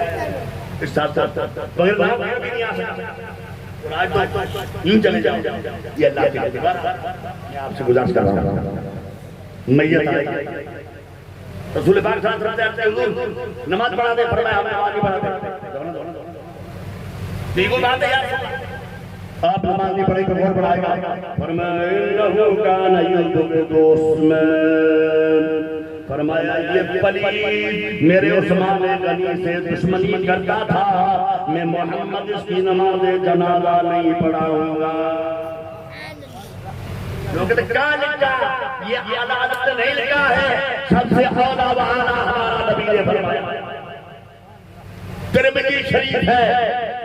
اس ساتھ ساتھ بغیر باہر بھی نہیں آ سکتا، اور آج تو یوں چلے جاؤ، یہ اللہ کی بات، میں آپ سے گزارش کر رہا ہوں میت آئی رسول پاک صلی اللہ علیہ وسلم نماز پڑھا دے، فرمایا ہمیں نماز نہیں پڑھا دے، دیکھو بات ہے یار، آپ نماز نہیں پڑھیں تو کون پڑھائے گا؟ فرمایا انہو کان یذب عثمان، فرمایا یہ پلید میرے عثمان غنی سے دشمنی کرتا تھا، میں محمد اس کی نماز جنازہ نہیں پڑھاؤں گا۔ لوگ کہتے کہاں لکھا؟ یہ عدالت نہیں لکھا ہے، سب سے اولا وعلا ہمارا نبی نے فرمایا۔ ترمذی شریف ہے،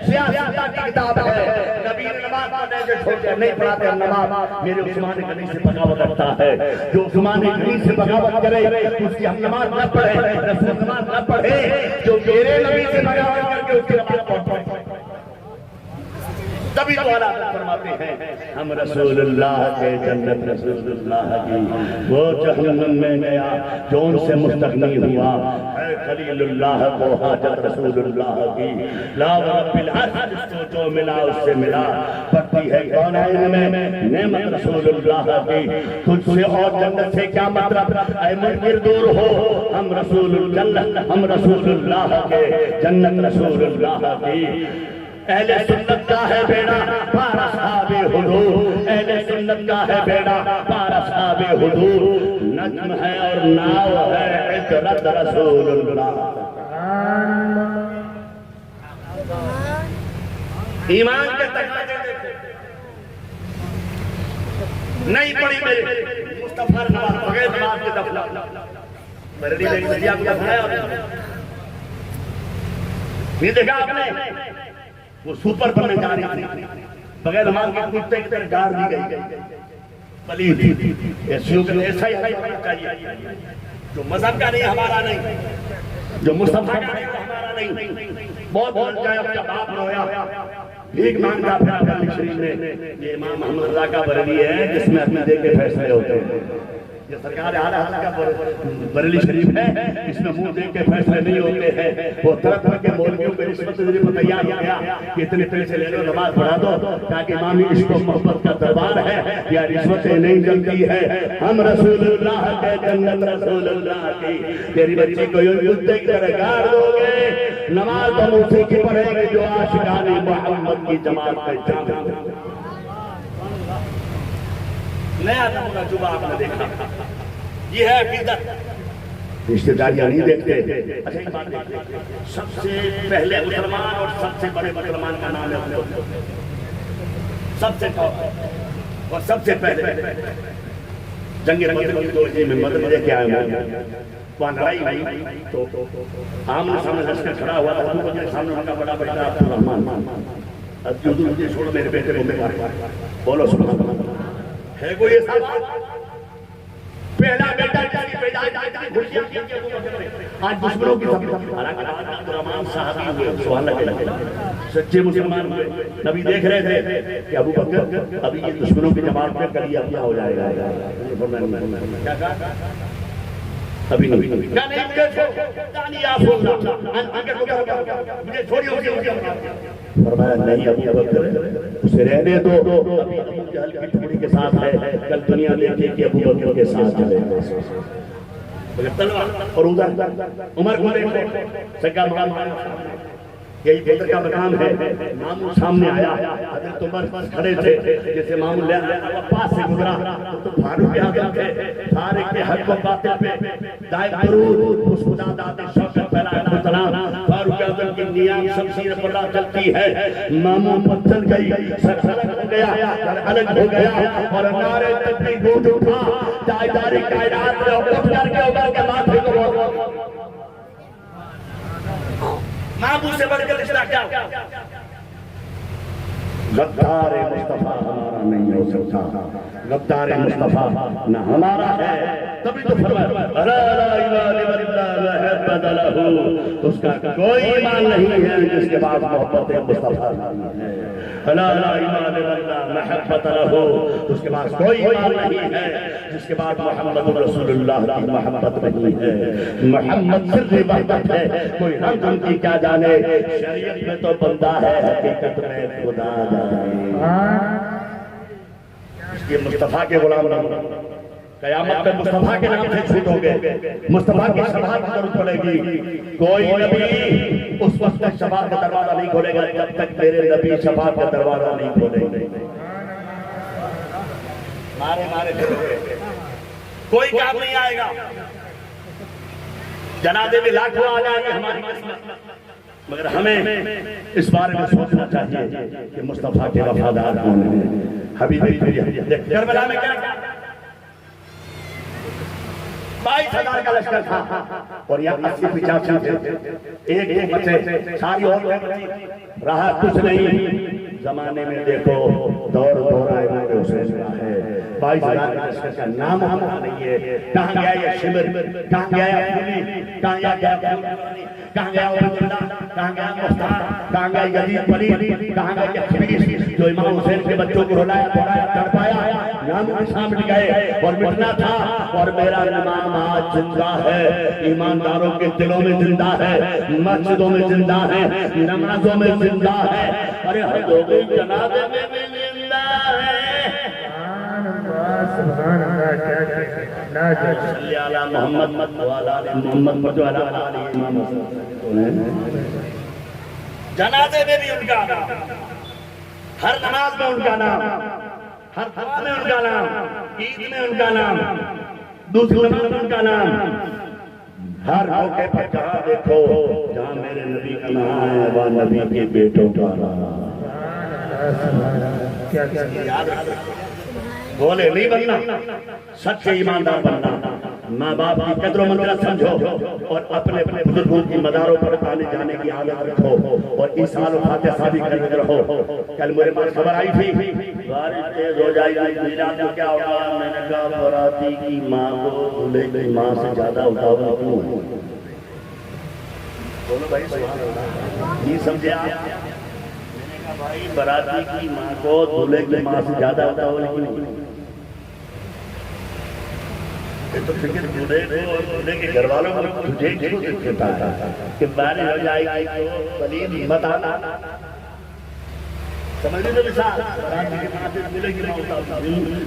سیاست کی کتاب ہے، نبی نے نماز پڑھنے سے چھوڑتے نہیں پڑھاتے نماز، میرے عثمان غنی سے بغاوت کرتا ہے، جو عثمان غنی سے بغاوت کرے اس کی ہم نماز نہ پڑھیں، رسول نماز نہ پڑھیں، جو میرے نبی سے بغاوت کر کے اس کی نماز پڑھیں۔ تبھی تو اللہ فرماتے ہیں ہم رسول اللہ کے جنت رسول اللہ کی، وہ جہنم میں گیا جو ان سے مستغنی ہوا، اے خلیل اللہ کو حاجت رسول اللہ کی، لا رب العرش جس کو جو ملا اس سے ملا، پڑتی ہے کونین میں نعمت رسول اللہ کی، تجھ سے اور جنت سے کیا مطلب، اے منکر دور ہو، ہم رسول الجنت ہم رسول اللہ کے جنت رسول اللہ کی۔ اہل سنت کا ہے بیڑا پار اصحاب حضور، اہل سنت کا ہے بیڑا پار اصحاب حضور، نجم ہے اور ناو ہے عطرت رسول اللہ۔ ایمان کے تقاضے دیکھو، نہیں پڑھی میرے مصطفیٰ نماز بغیر نماز کے دفلا بریلی میں ایک کو دفلایا نہیں دیکھا آپ نے، وہ سوپر بننے جا رہی تھی، بغیر نماز کے کتے کی طرح گار دی گئی، پلید ایسیوں کے ایسا ہی ہونا چاہیے، جو مذہب کا نہیں ہمارا نہیں، جو مصطفیٰ کا نہیں ہمارا نہیں، بہت بہت جائے اپنا باپ رویا بھیک مانگا پھر بریلی شریف میں۔ یہ امام محمد رضا کا بریلی ہے جس میں اپنے دے کے فیصلے ہوتے ہیں، یہ سرکار اعلیٰ حضرت کا بریلی شریف ہے اس میں منہ دیکھ کے فیصلے نہیں ہوتے ہیں، وہ طرح طرح کے مولویوں کے رشوت دینے پر تیار ہو گیا کہ اتنے پیسے لے لو نماز پڑھا دو، تاکہ امامی عشق و محبت کا دربار ہے یا رشوتیں نہیں جلتی ہے، ہم رسول اللہ کے جنت رسول اللہ کی، تیری بچی کو یوں کتے کی طرح گاڑ دو گے، نماز تو موسیقی کی پڑھے گی جو عاشقان محمد کی جماعت میں جانے گے۔ نیا نمونہ جو آپ نے دیکھا یہ ہے عقیدت، رشتہ داریاں نہیں دیکھتے، اچھا ایک بات دیکھتے، سب سے پہلے مسلمان اور سب سے بڑے مسلمان کا نام ہے، سب سے ٹاپ اور سب سے پہلے جنگ رنگی میں مدد دے کے آئے ہیں، وہاں لڑائی ہوئی تو آمنے سامنے لشکر کھڑا ہوا تھا، ابو بکر سامنے ان کا بڑا بیٹا عبد الرحمن، اب مجھے چھوڑ میرے بیٹے کو میں بولو سبحان اللہ، ہے کوئی ایسا پہلا بیٹا جاری پیدائش خوشیاں کی آج دشمنوں کی سب حالانکہ عبد الرحمن صحابی ہوئے، سبحان اللہ، سچے مسلمان ہوئے، نبی دیکھ رہے تھے کہ ابو بکر ابھی یہ دشمنوں کی جماعت میں کلی اپنا ہو جائے گا، کیا کہا ابھی نہیں کیا نہیں مجھے چھوڑی ہوگی، فرمایا نہیں ابو بکر اسے رہنے دو، ابھی ابو جہل کی ٹکڑی کے ساتھ ہے، کل دنیا دیکھے کہ ابو بکر کے ساتھ چلے اور ادھر عمر کو دیکھو سگا مقام، یہی بدر کا مقام ہے، مامون سامنے آیا، حضرت عمر کھڑے تھے، جیسے مامون لے آیا پاس سے گزرا تو فاروق اعظم تھے، فاروق کے حق و باطل پہ دائم ضرور اس خدا داد شوکت پھیلایا سلام، فاروق اعظم کی نیام شمشیر پر چلتی ہے، مامون پتھر گئی، سر الگ ہو گیا، سر الگ ہو گیا اور نعرے تکبیر گونج اٹھا، تاجدار کائنات نے حکم کر کے عمر کے ماتھے کو محبوب سے بڑھ کر رشتہ کیا؟ غدار مصطفیٰ ہمارا نہیں ہو سکتا، غدار مصطفیٰ نہ ہمارا ہے، تبھی تو فرمایا لا الہ الا اللہ بدلہ، اس کا کوئی ایمان نہیں ہے جس کے بعد محبت مصطفیٰ ہے، لا الہ الا اللہ محبت لہ، اس کے بعد کوئی ایمان نہیں ہے جس کے بعد محمد رسول اللہ کی محبت نہیں ہے، محمد سر وحدت ہے، کوئی رنگ ان کی کیا جانے، شریعت میں تو بندہ ہے، حقیقت میں خدا جانے، اس کے مصطفیٰ کے غلام رہو، قیامت میں مصطفیٰ کے نام سے چھوٹو گے، مصطفیٰ کی شفاعت کی ضرورت پڑے گی. کوئی نبی اس وقت تک شفاعت کا دروازہ نہیں کھولے گا جب تک میرے نبی شفاعت کا دروازہ نہیں کھولیں گے. مارے پھر کوئی کام نہیں آئے گا. جنازے میں لاکھوں آ جائیں گے ہماری قسمت، مگر ہمیں اس بارے میں سوچنا چاہیے کہ مصطفیٰ کے وفادار کون ہیں. حبیبی کربلا میں کیا 22,000 کا لشکر تھا اور یہاں 80-85 تھے، ایک بچے ساری اور رہا کچھ نہیں. زمانے میں دیکھو دور دورائے امام حسین کا ہے. 22,000 کا لشکر کا نام ہمارا نہیں ہے. کہاں گیا یہ شمر، کہاں گیا یہ پولی، کہاں گیا کہاں گیا عبد اللہ، کہاں گیا مختار، کہاں گیا یزید پلی، کہاں گیا یہ خبیث جو امام حسین کے بچوں کو رلایا پڑھایا تڑپایا. نام نشان مٹ گئے اور مٹنا تھا. اور میرا نام آج زندہ ہے، ایمانداروں کے دلوں میں زندہ ہے، مسجدوں میں زندہ ہے، نمازوں میں زندہ ہے. ارے ہر جنازے میں بھی زندہ ہے. سبحان اللہ کیا صلی علی محمد وعلی محمد وعلی امام حسین. جنازے میں بھی ان کا نام، ہر نماز میں ان کا نام، ہر دعا میں ان کا نام، عید میں ان کا نام، دوسری نماز میں ان کا نام. ہر موقع پر جہاں دیکھو جہاں میرے نبی کا نام ہے وہ نبی کے بیٹوں کا نام. یاد رکھو بولے نہیں بننا، سچے ایماندار بننا. ماں باپ کی قدر و منزلت سمجھو اور اپنے اپنے بزرگوں کی مزاروں پر آنے جانے کی عادت رکھو اور ایصال و فاتحہ بھی کرتے رہو. کل میرے پاس خبر آئی تھی بارش تیز ہو جائے گی میرا تو کیا ہوگا. میں نے کہا باراتی کی ماں کو دولہے کی ماں سے زیادہ اتاوا کیوں ہے؟ بولو بھائی سبحان اللہ. نہیں سمجھے آپ؟ بھائی باراتی کی ماں کو دولہے کی ماں سے زیادہ اتاوا کیوں؟ تو فکر دولہے کو اور دولہے کے گھر والوں کو تجھے کیوں دکھتا ہے کہ بارش ہو جائے گی تو پلید مت آنا. سمجھ لیجیے مثال باراتی کی ماں سے دولہے کی ماں اتاوا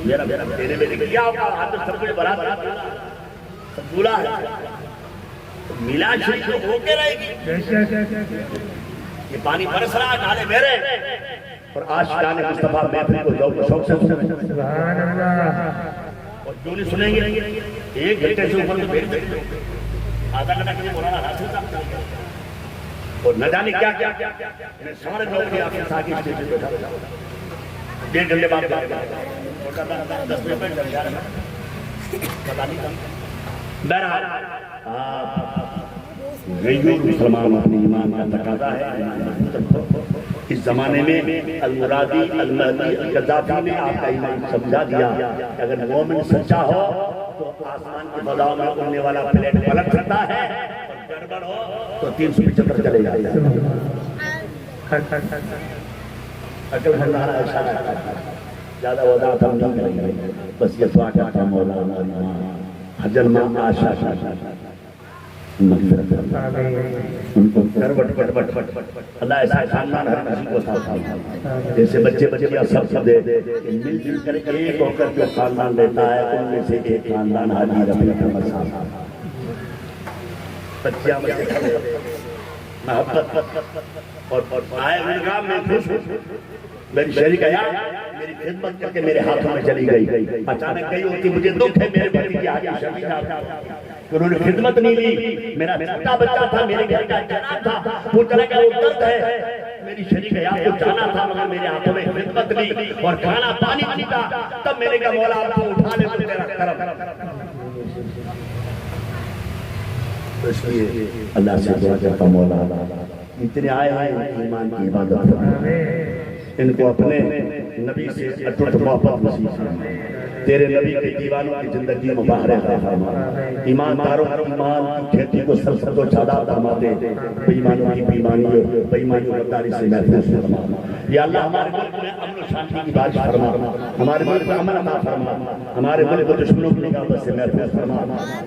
میرا تیرے میں کیا ہوگا. آپ سب کچھ برابر سب بولا ہے میلاد شریف ہو کے رہے گی. یہ پانی برس رہا نالے میرے اور عاشقان مصطفیٰ محفل کو ذوق و شوق سے سنیں. سبحان اللہ. اور جو نہیں سنیں گے ایک گھنٹے سے اوپر بیٹھ دیں آدھا گھنٹہ کے لیے مولانا حاصل صاحب اور نہ جانے کیا کیا سارے لوگ کے آپ کے ساتھ اسٹیج پہ بیٹھا 1.5 گھنٹے بعد 10 منٹ پہ جا رہا پتا نہیں. بہرحال غیور مسلمان اپنے ایمان کا تقاضا ہے. اس زمانے میں المرادی المہدی القذافی نے آپ کا ایمان سمجھا دیا کہ اگر مومن سچا ہو تو آسمان کی فضاؤں میں اڑنے والا پلیٹ پلٹ سکتا ہے اور گڑبڑ ہو تو 375 چلے جاتا ہے. عقل ہے ہمارا اشارہ کرتا ہے. زیادہ وضاحت ہم نہیں کریں گے. بس یہ دعا کرتا ہوں مولانا حجر ماں آشا مغفرت ان کو اللہ ایسا خاندان ہر کسی کو ساتھ جیسے بچے بچیاں سب دے مل جل کر ایک ہو کر جو خاندان لیتا ہے ان میں سے ایک خاندان حاجی رفیع احمد صاحب. بچیاں محبت اور آئے ملگام میں خوش میری شہری کا یاد میری خدمت کر کے میرے ہاتھوں میں چلی گئی. اچانک کئی ہوتی مجھے دکھ ہے میرے بھائی کی حاجی شہری صاحب انہوں نے خدمت نہیں لی. میرا چھوٹا بچہ تھا میرے گھر کا جنا تھا وہ چلے گا وہ درد ہے. میری شریک ہے آپ کو جانا تھا مگر میرے ہاتھوں میں خدمت لی اور کھانا پانی نہیں تھا. تب میرے کا مولا آپ کو اٹھا لے تو میرا کرم. اس لیے اللہ سے دعا کرتا مولا اتنے آئے ہیں ایمان کی عبادت ان کو اپنے نبی سے اٹوٹ محبت نصیب فرما. تیرے نبی کے دیوانوں کی زندگی مباہر عطا فرما. ایمانداروں کی ایمان کی کھیتی کو سرسبز و شاداب فرما دے. بے ایمانوں کی بے ایمانی بے ایمانی و غداری سے محفوظ فرما. یا اللہ ہمارے ملک میں امن و شانتی کی بارش فرما. ہمارے ملک میں امن عطا فرما. ہمارے ملک کو دشمنوں کی نگاہت سے محفوظ فرما.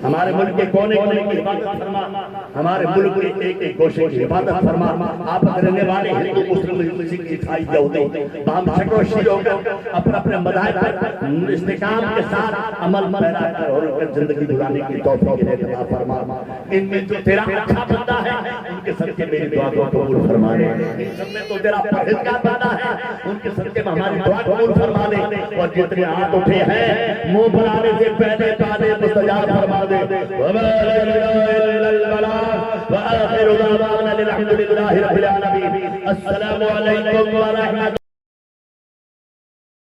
ہمارے ملک کے کونے کونے کی حفاظت فرما. ہمارے ملک کے ایک ایک گوشے کی حفاظت فرما. آپ رہنے والے ہندو مسلم سکھ عیسائی یہودی باہم جھگڑوں اچھی ہو اپنے اپنے مذاہب پر استحکام کے ساتھ عمل پیدا کر اور ان کی زندگی گزارنے کی توفیق عطا فرما۔ ان میں جو تیرا اچھا بندہ ہے ان کے صدقے میری دعا کو قبول فرما لے، ان سب میں تو تیرا پرہیزگار بندہ ہے ان کے صدقے میں ہماری دعا قبول فرما لے، اور جتنے ہاتھ اٹھے ہیں منہ بنانے سے پہلے پانے مستجاب فرما دے۔ وآخر دعوانا الحمد للہ رب العالمین۔ السلام علیکم ورحمۃ